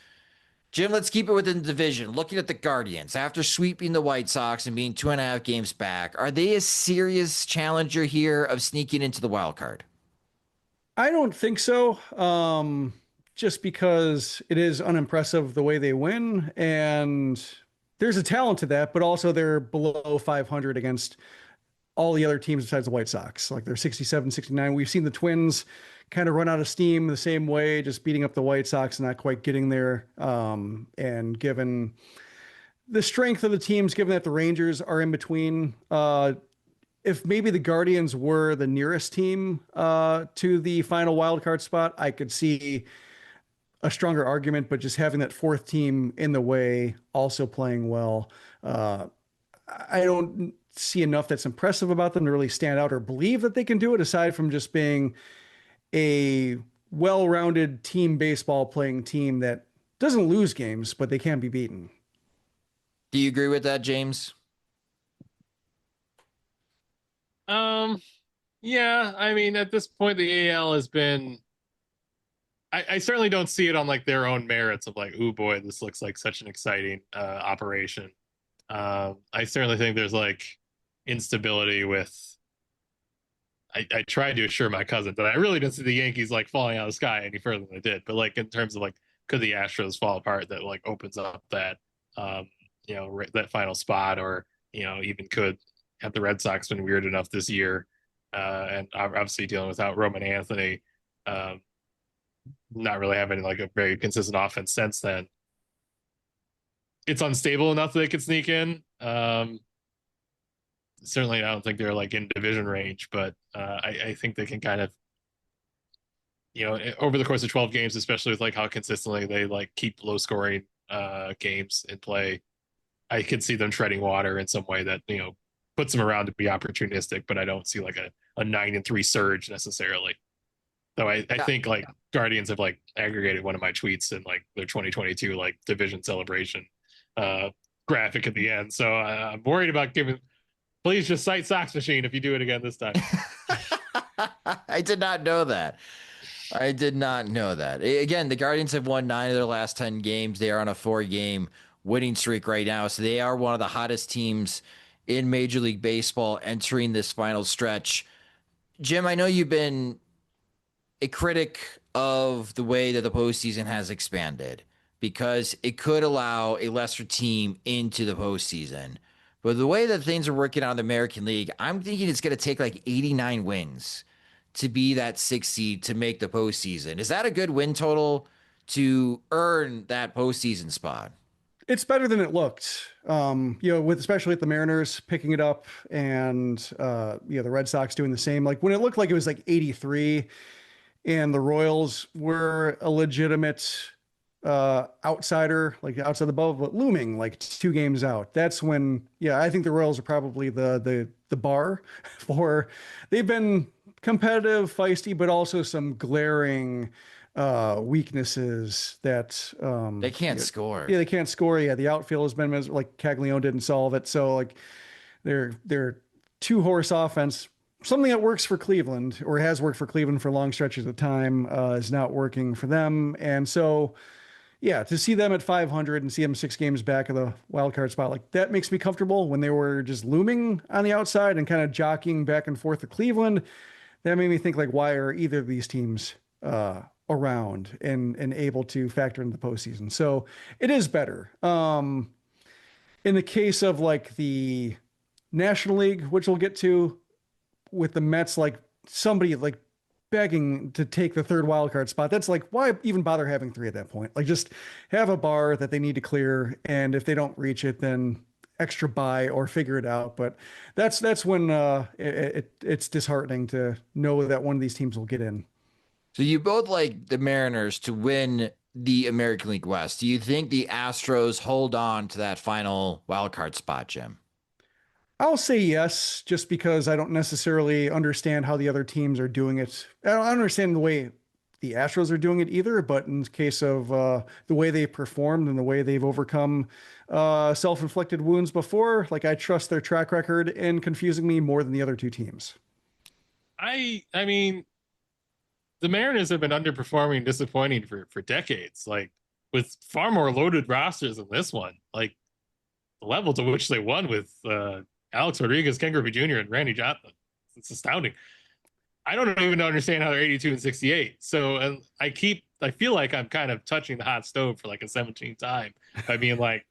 Jim, let's keep it within the division. Looking at the Guardians, after sweeping the White Sox and being 2.5 games back, are they a serious challenger here of sneaking into the wild card? I don't think so. Just because it is unimpressive the way they win, and there's a talent to that, but also they're below 500 against all the other teams besides the White Sox. Like they're 67, 69. We've seen the Twins kind of run out of steam the same way, just beating up the White Sox and not quite getting there. And given the strength of the teams, given that the Rangers are in between, if maybe the Guardians were the nearest team to the final wild card spot, I could see a stronger argument, but just having that fourth team in the way, also playing well, uh, I don't see enough that's impressive about them to really stand out or believe that they can do it, aside from just being a well-rounded team baseball playing team that doesn't lose games, but they can be beaten. Do you agree with that, James? Yeah, I mean, at this point, the AL has been. I certainly don't see it on like their own merits of like, oh boy, this looks like such an exciting operation. I certainly think there's like instability with. I tried to assure my cousin that I really didn't see the Yankees like falling out of the sky any further than they did, but like in terms of like, could the Astros fall apart? That like opens up that that final spot, or even could have the Red Sox been weird enough this year, and obviously dealing without Roman Anthony, not really having like a very consistent offense since then. It's unstable enough that they could sneak in. Certainly, I don't think they're like in division range, but I think they can kind of, over the course of 12 games, especially with like how consistently they like keep low scoring games in play, I could see them treading water in some way that, puts them around to be opportunistic, but I don't see like a 9-3 surge necessarily. Though I think like Guardians have like aggregated one of my tweets in like their 2022 like division celebration graphic at the end. So I'm worried about please just cite Sox Machine if you do it again this time. I did not know that. Again, the Guardians have won 9 of their last 10 games. They are on a 4-game winning streak right now. So they are one of the hottest teams in Major League Baseball entering this final stretch. Jim, I know you've been a critic of the way that the postseason has expanded because it could allow a lesser team into the postseason. But the way that things are working out in the American League, I'm thinking it's going to take like 89 wins to be that 6th seed to make the postseason. Is that a good win total to earn that postseason spot? It's better than it looked, with especially with the Mariners picking it up and, the Red Sox doing the same. Like when it looked like it was like 83 and the Royals were a legitimate outsider, like outside the bubble, but looming like 2 games out. That's when, I think the Royals are probably the bar for. They've been competitive, feisty, but also some glaring weaknesses that they can't score. Yeah, they can't score. Yeah, the outfield has been like Caglione didn't solve it. So like they're 2-horse offense. Something that works for Cleveland or has worked for Cleveland for long stretches of time is not working for them. And so, to see them at 500 and see them 6 games back of the wild card spot, like that makes me comfortable. When they were just looming on the outside and kind of jockeying back and forth to Cleveland, that made me think like, why are either of these teams around and able to factor into the postseason? So it is better. In the case of like the National League, which we'll get to, with the Mets, like somebody like begging to take the 3rd wild card spot. That's like, why even bother having 3 at that point? Like just have a bar that they need to clear. And if they don't reach it, then extra bye or figure it out. But that's when it's disheartening to know that one of these teams will get in. So you both like the Mariners to win the American League West. Do you think the Astros hold on to that final wild card spot, Jim? I'll say yes, just because I don't necessarily understand how the other teams are doing it. I don't understand the way the Astros are doing it either, but in case of the way they performed and the way they've overcome self-inflicted wounds before, like I trust their track record in confusing me more than the other 2 teams. I mean, the Mariners have been underperforming and disappointing for decades, like with far more loaded rosters than this one. Like the level to which they won with Alex Rodriguez, Ken Griffey Jr., and Randy Johnson. It's astounding. I don't even understand how they're 82 and 68. So and I feel like I'm kind of touching the hot stove for like a 17th time by being like,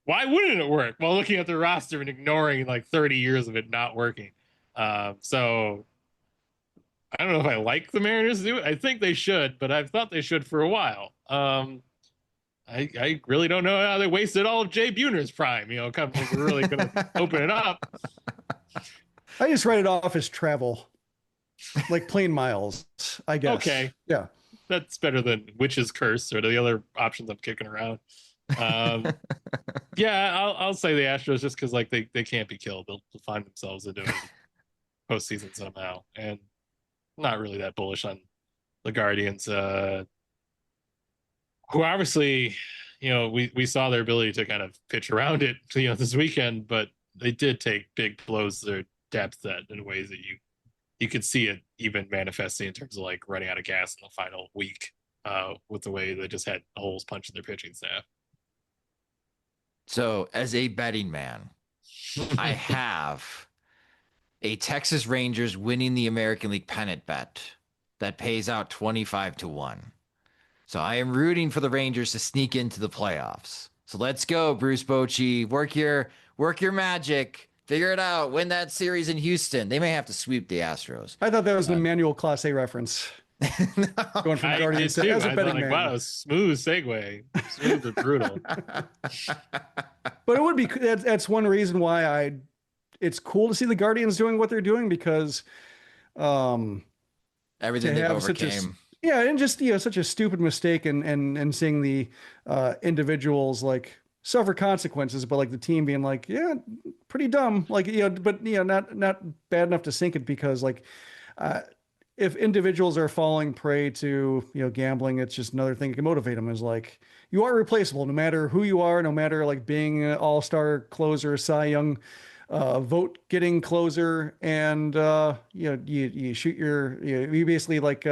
why wouldn't it work? While looking at the roster and ignoring like 30 years of it not working. So I don't know if I like the Mariners to do it. I think they should, but I've thought they should for a while. I really don't know how they wasted all of Jay Buhner's prime. We're really going to open it up. I just write it off as travel, like plane miles, I guess. Okay. Yeah. That's better than Witch's Curse or the other options I'm kicking around. Yeah, I'll say the Astros just because like they can't be killed. They'll find themselves into a postseason somehow. And not really that bullish on the Guardians, who obviously, we saw their ability to kind of pitch around it, this weekend, but they did take big blows to their depth in ways that you could see it even manifesting in terms of like running out of gas in the final week, with the way they just had holes punched in their pitching staff. So, as a betting man, I have a Texas Rangers winning the American League pennant bet that pays out 25-1. So I am rooting for the Rangers to sneak into the playoffs. So let's go, Bruce Bochy. Work your magic. Figure it out. Win that series in Houston. They may have to sweep the Astros. I thought that was an Emmanuel Clase reference. No. Going from Guardians too. as a betting like, man. wow, smooth segue. Smooth but brutal. But it would be, that's one reason why it's cool to see the Guardians doing what they're doing, because everything they overcame. Yeah, and just such a stupid mistake, and seeing the individuals like suffer consequences, but like the team being like, yeah, pretty dumb, like but not bad enough to sink it, because like if individuals are falling prey to gambling, it's just another thing that can motivate them. Is like, you are replaceable no matter who you are, no matter like being an all-star closer, Cy Young vote getting closer, and you shoot you basically like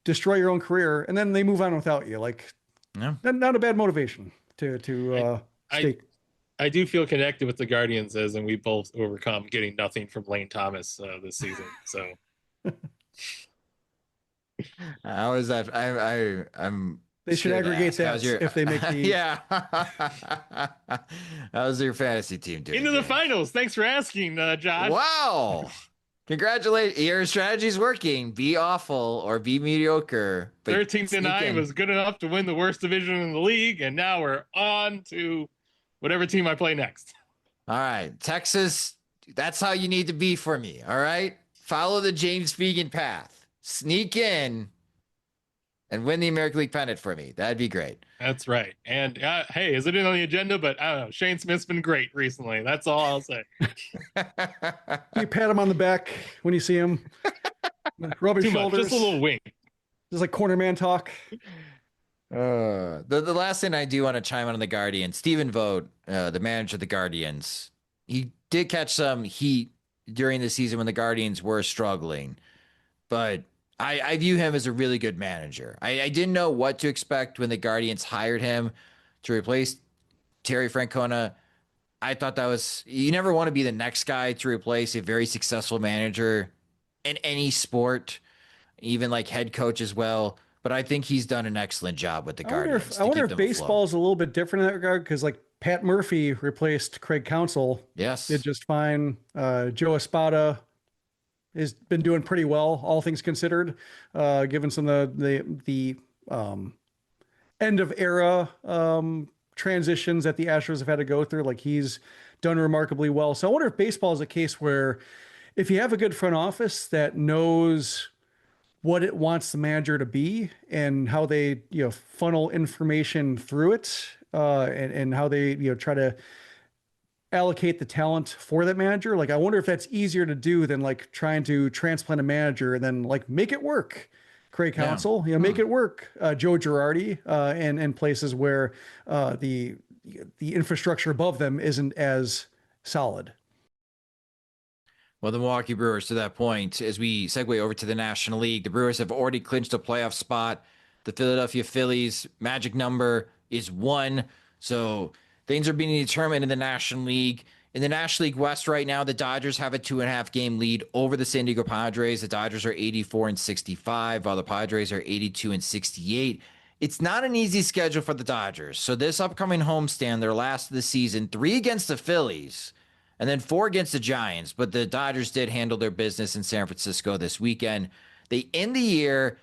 destroy your own career, and then they move on without you. Like, yeah, not a bad motivation to stay. I do feel connected with the Guardians, and we both overcome getting nothing from Lane Thomas this season. So how is that? I'm. They should aggregate stats if they make the. Yeah. How's your fantasy team doing? Into the finals. Thanks for asking, Josh. Wow. Congratulations. Your strategy's working. Be awful or be mediocre. 13-9 was good enough to win the worst division in the league, and now we're on to whatever team I play next. All right. Texas, that's how you need to be for me. All right. Follow the James Fegan path. Sneak in and win the American League pennant for me. That'd be great. That's right. And hey, is it on the agenda? But I don't know. Shane Smith's been great recently. That's all I'll say. You pat him on the back when you see him. Rub his shoulders. Just a little wink. Just like corner man talk. The last thing I do want to chime in on the Guardians, Stephen Vogt, the manager of the Guardians, he did catch some heat during the season when the Guardians were struggling, but I view him as a really good manager. I didn't know what to expect when the Guardians hired him to replace Terry Francona. I thought you never want to be the next guy to replace a very successful manager in any sport, even like head coach as well. But I think he's done an excellent job with the Guardians. I wonder if baseball is a little bit different in that regard, because like Pat Murphy replaced Craig Counsell. Yes. Did just fine. Joe Espada has been doing pretty well, all things considered, given some of the end of era transitions that the Astros have had to go through. Like, he's done remarkably well. So I wonder if baseball is a case where if you have a good front office that knows what it wants the manager to be and how they funnel information through it, and how they try to allocate the talent for that manager. Like, I wonder if that's easier to do than like trying to transplant a manager and then like make it work. Craig Counsell, make it work. Joe Girardi, and places where the infrastructure above them isn't as solid. Well, the Milwaukee Brewers, to that point, as we segue over to the National League, the Brewers have already clinched a playoff spot. The Philadelphia Phillies magic number is 1. So things are being determined in the National League. In the National League West right now, the Dodgers have a 2.5 game lead over the San Diego Padres. The Dodgers are 84-65, while the Padres are 82-68. It's not an easy schedule for the Dodgers. So this upcoming homestand, their last of the season, 3 against the Phillies, and then 4 against the Giants. But the Dodgers did handle their business in San Francisco this weekend. They end the year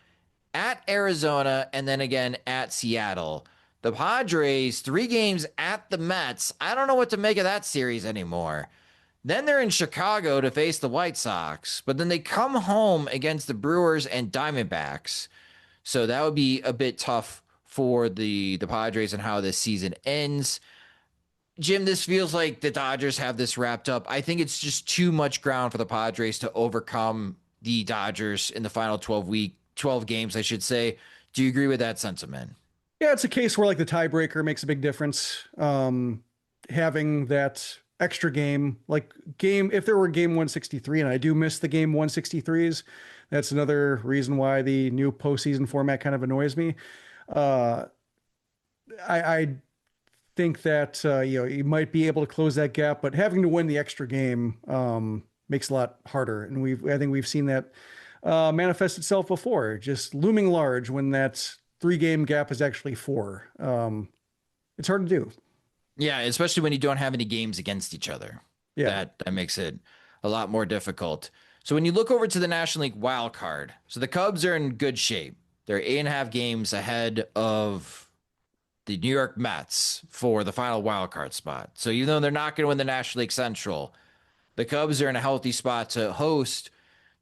at Arizona and then again at Seattle. The Padres, 3 games at the Mets. I don't know what to make of that series anymore. Then they're in Chicago to face the White Sox, but then they come home against the Brewers and Diamondbacks. So that would be a bit tough for the Padres and how this season ends. Jim, this feels like the Dodgers have this wrapped up. I think it's just too much ground for the Padres to overcome the Dodgers in the final 12 games, I should say. Do you agree with that sentiment? Yeah, it's a case where like the tiebreaker makes a big difference. Having that extra game, if there were game 163, and I do miss the game 163s, that's another reason why the new postseason format kind of annoys me. I think that you might be able to close that gap, but having to win the extra game makes it a lot harder, and I think we've seen that manifest itself before, just looming large when that 3-game gap is actually 4. It's hard to do. Yeah, especially when you don't have any games against each other. Yeah, That makes it a lot more difficult. So when you look over to the National League wild card, so the Cubs are in good shape. They're 8.5 games ahead of the New York Mets for the final wild card spot. So even though they're not going to win the National League Central, the Cubs are in a healthy spot to host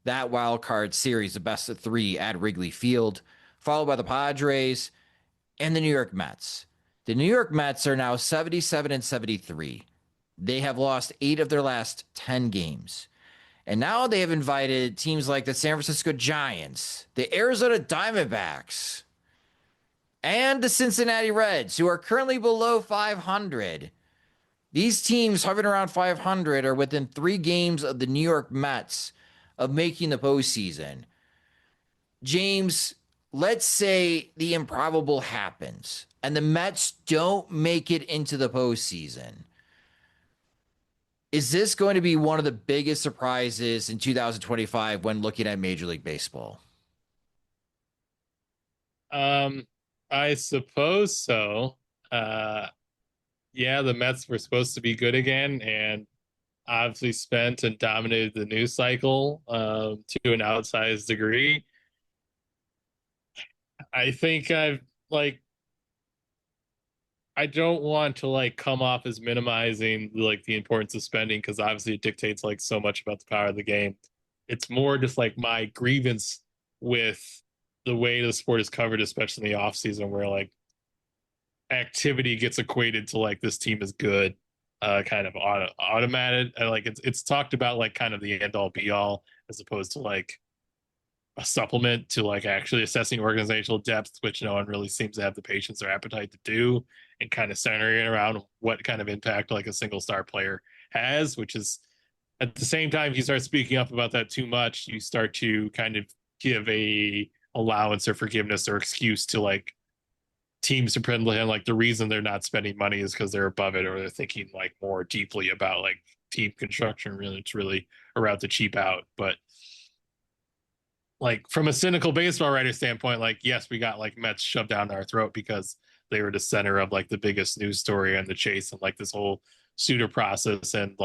that wild card series, the best of 3 at Wrigley Field, followed by the Padres and the New York Mets. The New York Mets are now 77-73. They have lost 8 of their last 10 games. And now they have invited teams like the San Francisco Giants, the Arizona Diamondbacks, and the Cincinnati Reds, who are currently below 500. These teams hovering around 500 are within 3 games of the New York Mets of making the postseason. James, let's say the improbable happens and the Mets don't make it into the postseason. Is this going to be one of the biggest surprises in 2025 when looking at Major League Baseball? I suppose so. Yeah, the Mets were supposed to be good again, and obviously spent and dominated the news cycle to an outsized degree. I think I don't want to come off as minimizing the importance of spending, because obviously it dictates so much about the power of the game. It's more just my grievance with the way the sport is covered, especially in the off season, where activity gets equated to this team is good, kind of automated. It's talked about kind of the end all be all, as opposed to a supplement to actually assessing organizational depth, which no one really seems to have the patience or appetite to do, and kind of centering around what kind of impact a single star player has, which is, at the same time, if you start speaking up about that too much, you start to kind of give a allowance or forgiveness or excuse to teams to pretend the reason they're not spending money is because they're above it, or they're thinking more deeply about team construction. Really, it's really a route to cheap out. But from a cynical baseball writer standpoint, yes, we got Mets shoved down our throat because they were the center of the biggest news story and the chase and this whole pseudo process, and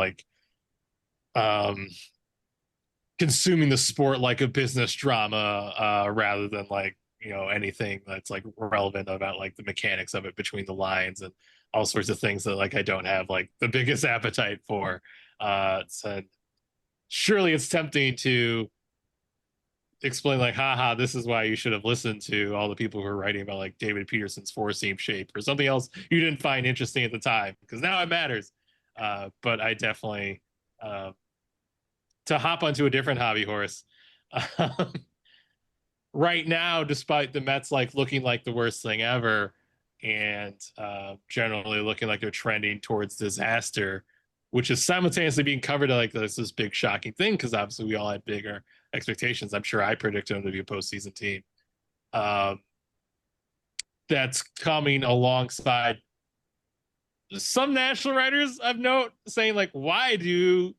consuming the sport like a business drama, rather than anything that's relevant about the mechanics of it between the lines and all sorts of things that I don't have the biggest appetite for. So surely it's tempting to explain haha, this is why you should have listened to all the people who are writing about David Peterson's 4-seam shape or something else you didn't find interesting at the time, because now it matters. But I definitely, to hop onto a different hobby horse, right now, despite the Mets looking like the worst thing ever, and generally looking like they're trending towards disaster, which is simultaneously being covered this big shocking thing, because obviously we all had bigger expectations. I'm sure I predicted them to be a postseason team. That's coming alongside some national writers I've noted saying why do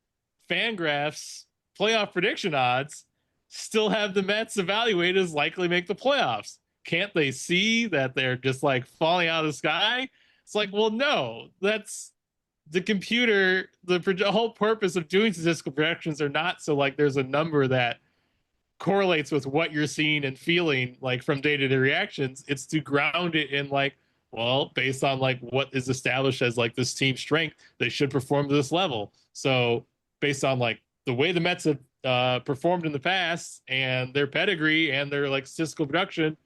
Fangraphs playoff prediction odds still have the Mets evaluated as likely make the playoffs? Can't they see that they're just falling out of the sky? It's well, no, that's the computer. The whole purpose of doing statistical projections are not so there's a number that correlates with what you're seeing and feeling from day-to-day reactions. It's to ground it in well, based on what is established as this team's strength, they should perform to this level. So based on like the way the Mets have performed in the past and their pedigree and their like statistical production,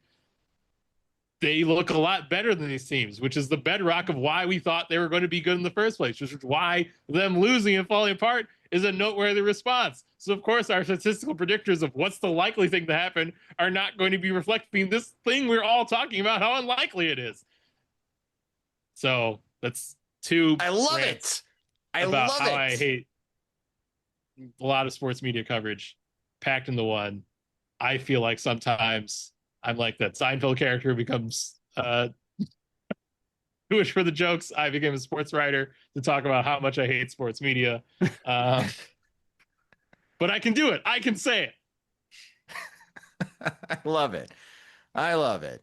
they look a lot better than these teams, which is the bedrock of why we thought they were going to be good in the first place, which is why them losing and falling apart is a noteworthy response. So, of course, our statistical predictors of what's the likely thing to happen are not going to be reflecting this thing we're all talking about, how unlikely it is. So that's two. I love it. About how I hate a lot of sports media coverage packed into one. I feel like sometimes I'm like that Seinfeld character who becomes Jewish for the jokes. I became a sports writer to talk about how much I hate sports media. But I can do it. I can say it. I love it. I love it.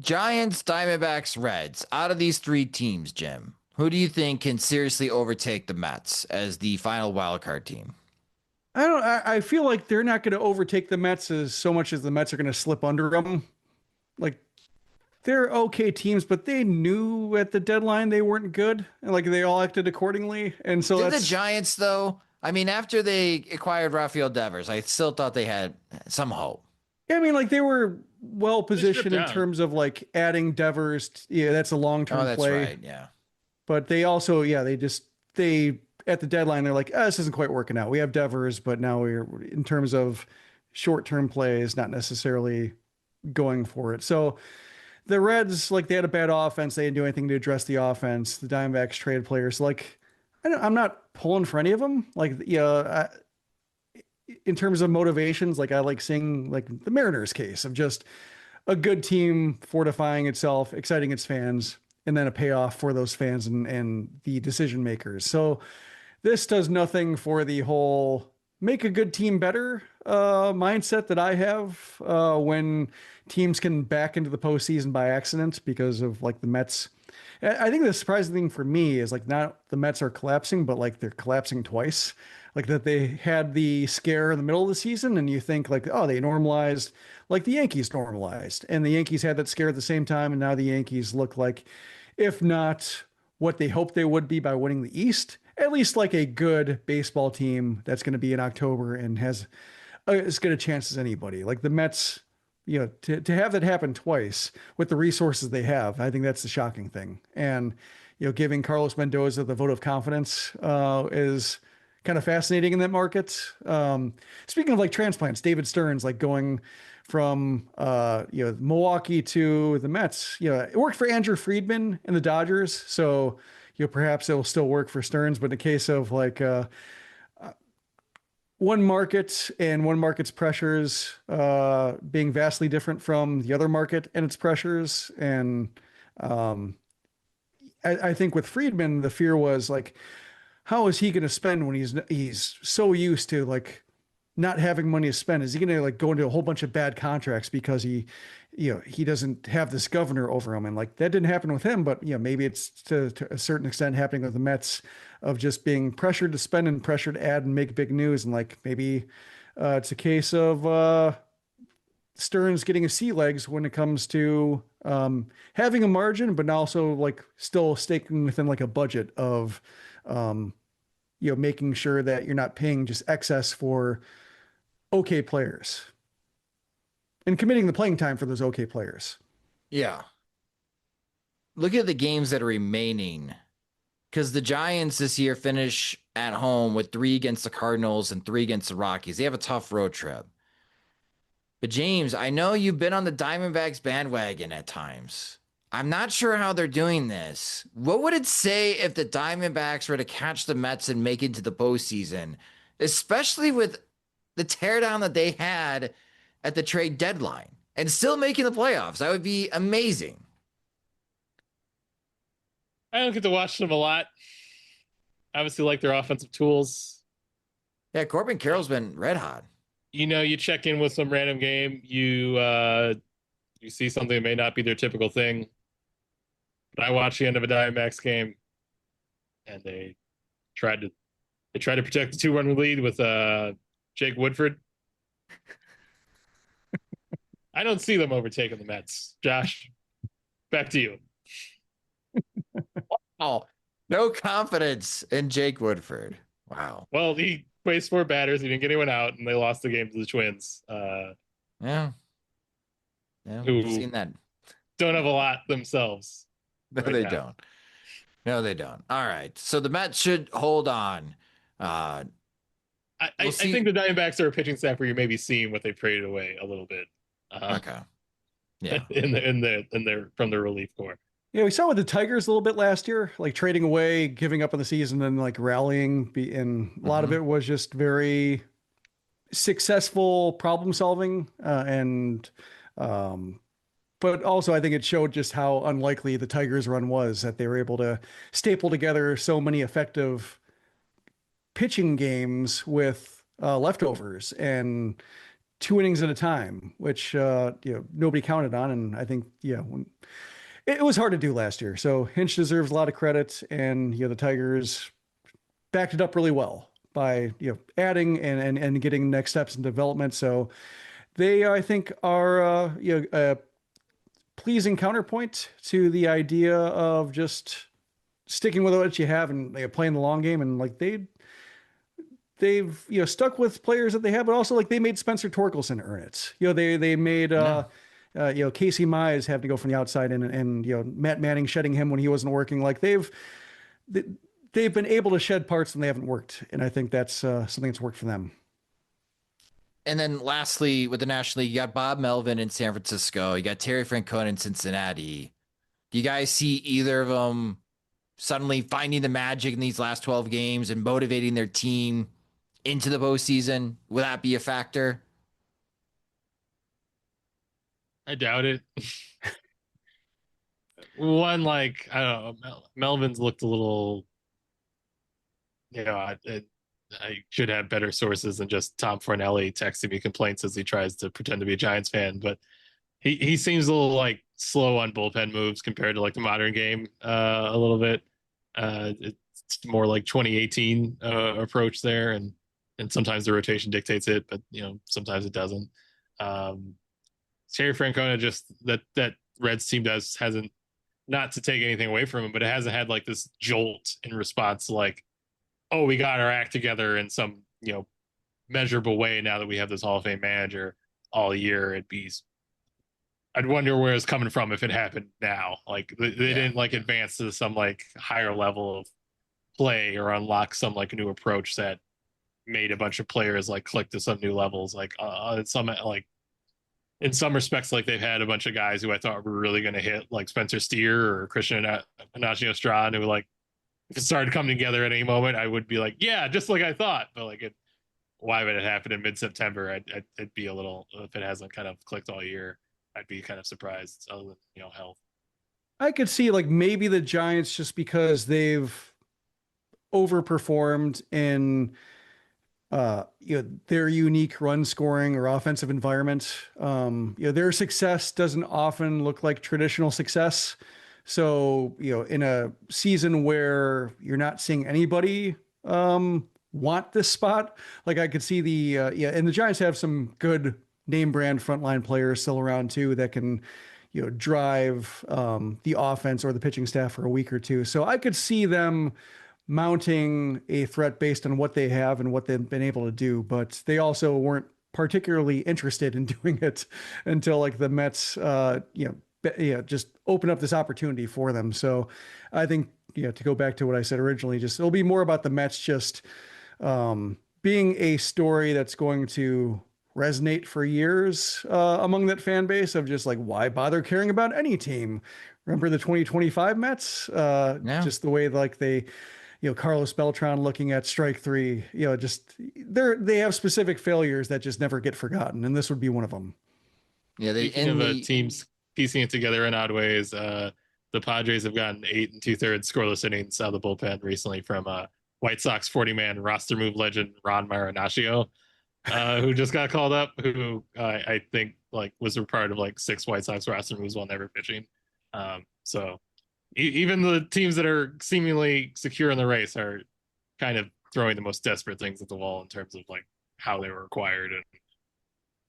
Giants, Diamondbacks, Reds. Out of these three teams, Jim, who do you think can seriously overtake the Mets as the final wildcard team? I feel like they're not going to overtake the Mets as so much as the Mets are going to slip under them. Like, they're okay teams, but they knew at the deadline they weren't good, and like they all acted accordingly. And so Did that's the Giants, though. I mean, after they acquired Rafael Devers, I still thought they had some hope. I mean, like they were well positioned in terms of like adding Devers. Yeah, that's a long-term play. Right, yeah. But they also, they at the deadline, they're like, this isn't quite working out. We have Devers, but now we're in terms of short-term plays, not necessarily going for it. So the Reds, like they had a bad offense. They didn't do anything to address the offense. The Diamondbacks trade players. Like, I'm not pulling for any of them. Like, in terms of motivations, like I like seeing like the Mariners case of just a good team fortifying itself, exciting its fans, and then a payoff for those fans and the decision makers. So this does nothing for the whole make a good team better mindset that I have when teams can back into the postseason by accident because of like the Mets. I think the surprising thing for me is like not the Mets are collapsing, but like they're collapsing twice. Like that they had the scare in the middle of the season and you think like, oh, they normalized like the Yankees normalized and the Yankees had that scare at the same time. And now the Yankees look like, if not what they hoped they would be by winning the East, at least like a good baseball team that's going to be in October and has as good a chance as anybody. Like the Mets, to have that happen twice with the resources they have, I think that's the shocking thing. And, giving Carlos Mendoza the vote of confidence is kind of fascinating in that market. Speaking of like transplants, David Stearns, like going from, Milwaukee to the Mets, it worked for Andrew Friedman and the Dodgers. So, perhaps it will still work for Stearns, but in the case of like one market and one market's pressures being vastly different from the other market and its pressures. And I think with Friedman, the fear was like, how is he going to spend when he's so used to like not having money to spend? Is he going to like go into a whole bunch of bad contracts because he doesn't have this governor over him? And like that didn't happen with him, but maybe it's to a certain extent happening with the Mets of just being pressured to spend and pressured to add and make big news. And like maybe it's a case of Stearns getting his sea legs when it comes to having a margin, but also like still sticking within like a budget of making sure that you're not paying just excess for okay players and committing the playing time for those okay players. Yeah. Look at the games that are remaining, because the Giants this year finish at home with 3 against the Cardinals and 3 against the Rockies. They have a tough road trip. But James, I know you've been on the Diamondbacks bandwagon at times. I'm not sure how they're doing this. What would it say if the Diamondbacks were to catch the Mets and make it to the postseason, especially with the teardown that they had at the trade deadline and still making the playoffs? That would be amazing. I don't get to watch them a lot. Obviously, like their offensive tools. Yeah, Corbin Carroll's been red hot. You check in with some random game. You see something that may not be their typical thing. But I watched the end of a Diamondbacks game, and they tried to protect the 2-run lead with Jake Woodford. I don't see them overtaking the Mets. Josh, back to you. Oh, No confidence in Jake Woodford. Wow. Well, he faced 4 batters. He didn't get anyone out, and they lost the game to the Twins, Yeah. Yeah, we've who seen that. don't have a lot themselves. No, Right they now. don't. No, they don't. All right. So the Mets should hold on. I think the Diamondbacks are a pitching staff where you maybe seeing what they've traded away a little bit. Okay. Yeah. in their from the relief corps. Yeah, we saw with the Tigers a little bit last year, like trading away, giving up on the season, and like rallying. And a lot of it was just very successful problem solving. But also I think it showed just how unlikely the Tigers run was, that they were able to staple together so many effective pitching games with leftovers and 2 innings at a time, which nobody counted on. And I think it was hard to do last year. So Hinch deserves a lot of credit, and the Tigers backed it up really well by adding and getting next steps in development. So they, I think, are a pleasing counterpoint to the idea of just sticking with what you have and playing the long game. And like they've stuck with players that they have, but also like they made Spencer Torkelson earn it. They made Casey Mize have to go from the outside in, and Matt Manning shedding him when he wasn't working. Like they've been able to shed parts and they haven't worked, and I think that's something that's worked for them. And then lastly, with the National League, you got Bob Melvin in San Francisco. You got Terry Francona in Cincinnati. Do you guys see either of them suddenly finding the magic in these last 12 games and motivating their team into the postseason? Will that be a factor? I doubt it. One, like, I don't know, Melvin's looked a little, I should have better sources than just Tom Fornelli texting me complaints as he tries to pretend to be a Giants fan. But he seems a little like slow on bullpen moves compared to like the modern game a little bit. It's more like 2018 approach there, and sometimes the rotation dictates it, but sometimes it doesn't. Terry Francona, just that Reds team hasn't, not to take anything away from him, but it hasn't had like this jolt in response to like, oh, we got our act together in some measurable way now that we have this Hall of Fame manager all year. I'd wonder where it's coming from if it happened now. Like they didn't like advance to some like higher level of play or unlock some like new approach that made a bunch of players like click to some new levels. Like in some respects, like they've had a bunch of guys who I thought were really going to hit, like Spencer Steer or Christian Anacino-Strand, who like if it started coming together at any moment, I would be like, yeah, just like I thought. But like, why would it happen in mid-September? I'd be a little, if it hasn't kind of clicked all year, I'd be kind of surprised. Other than health. I could see like maybe the Giants, just because they've overperformed in their unique run scoring or offensive environment. Their success doesn't often look like traditional success. So, in a season where you're not seeing anybody want this spot, like I could see and the Giants have some good name brand frontline players still around too that can, drive the offense or the pitching staff for a week or two. So I could see them mounting a threat based on what they have and what they've been able to do, but they also weren't particularly interested in doing it until like the Mets, just open up this opportunity for them. So I think, to go back to what I said originally, just it'll be more about the Mets just being a story that's going to resonate for years among that fan base of just like, why bother caring about any team? Remember the 2025 Mets? Just the way like they, Carlos Beltran looking at strike three, just they have specific failures that just never get forgotten. And this would be one of them. Yeah. Teams piecing it together in odd ways. The Padres have gotten 8 2/3 scoreless innings out of the bullpen recently from White Sox 40-man roster move legend Ron Marinaccio, who just got called up, who I think like was a part of like 6 White Sox roster moves while never pitching. So even the teams that are seemingly secure in the race are kind of throwing the most desperate things at the wall in terms of like how they were acquired and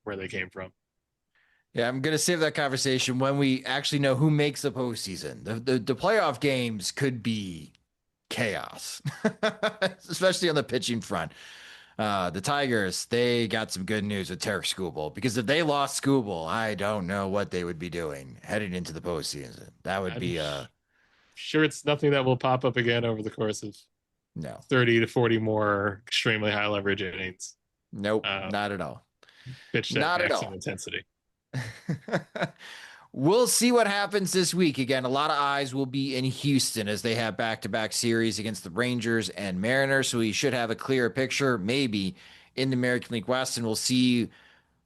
where they came from. Yeah, I'm going to save that conversation when we actually know who makes the postseason. The playoff games could be chaos, especially on the pitching front. The Tigers, they got some good news with Tarek Skubal, because if they lost Skubal, I don't know what they would be doing heading into the postseason. That would be sure it's nothing that will pop up again over the course of no 30 to 40 more extremely high leverage innings. Nope, not at all. Pitched at maximum intensity. We'll see what happens this week. Again, a lot of eyes will be in Houston as they have back-to-back series against the Rangers and Mariners. So we should have a clearer picture, maybe, in the American League West, and we'll see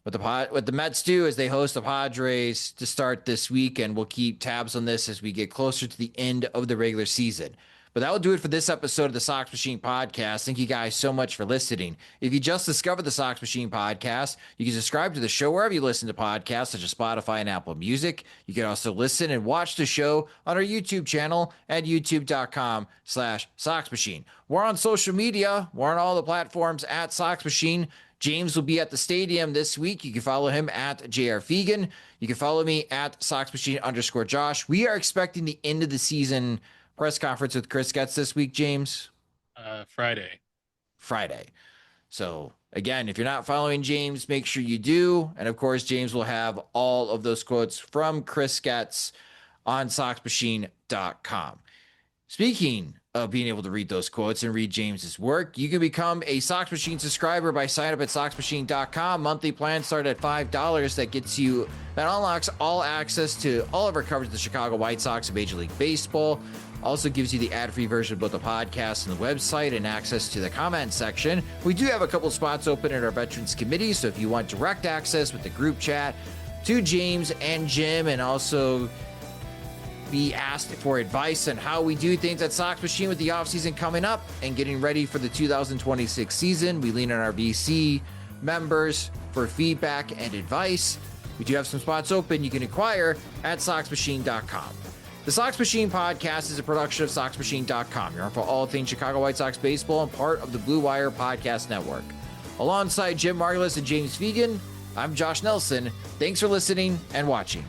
what the Mets do as they host the Padres to start this week, and we'll keep tabs on this as we get closer to the end of the regular season. But that will do it for this episode of the Sox Machine Podcast. Thank you guys so much for listening. If you just discovered the Sox Machine Podcast, you can subscribe to the show wherever you listen to podcasts, such as Spotify and Apple Music. You can also listen and watch the show on our YouTube channel at youtube.com/Sox Machine. We're on social media. We're on all the platforms at Sox Machine. James will be at the stadium this week. You can follow him at JR Fegan. You can follow me at SoxMachine_Josh. We are expecting the end of the season press conference with Chris Getz this week, James? Friday. So again, if you're not following James, make sure you do. And of course, James will have all of those quotes from Chris Getz on SoxMachine.com. Speaking of being able to read those quotes and read James's work, you can become a Sox Machine subscriber by signing up at SoxMachine.com. Monthly plans start at $5. That unlocks all access to all of our coverage of the Chicago White Sox and Major League Baseball. Also gives you the ad-free version of both the podcast and the website and access to the comment section. We do have a couple spots open at our Veterans Committee, so if you want direct access with the group chat to James and Jim, and also be asked for advice on how we do things at Sox Machine with the offseason coming up and getting ready for the 2026 season, we lean on our VC members for feedback and advice. We do have some spots open. You can inquire at SoxMachine.com. The Sox Machine Podcast is a production of SoxMachine.com. You're on for all things Chicago White Sox baseball and part of the Blue Wire Podcast Network. Alongside Jim Margulis and James Fegan, I'm Josh Nelson. Thanks for listening and watching.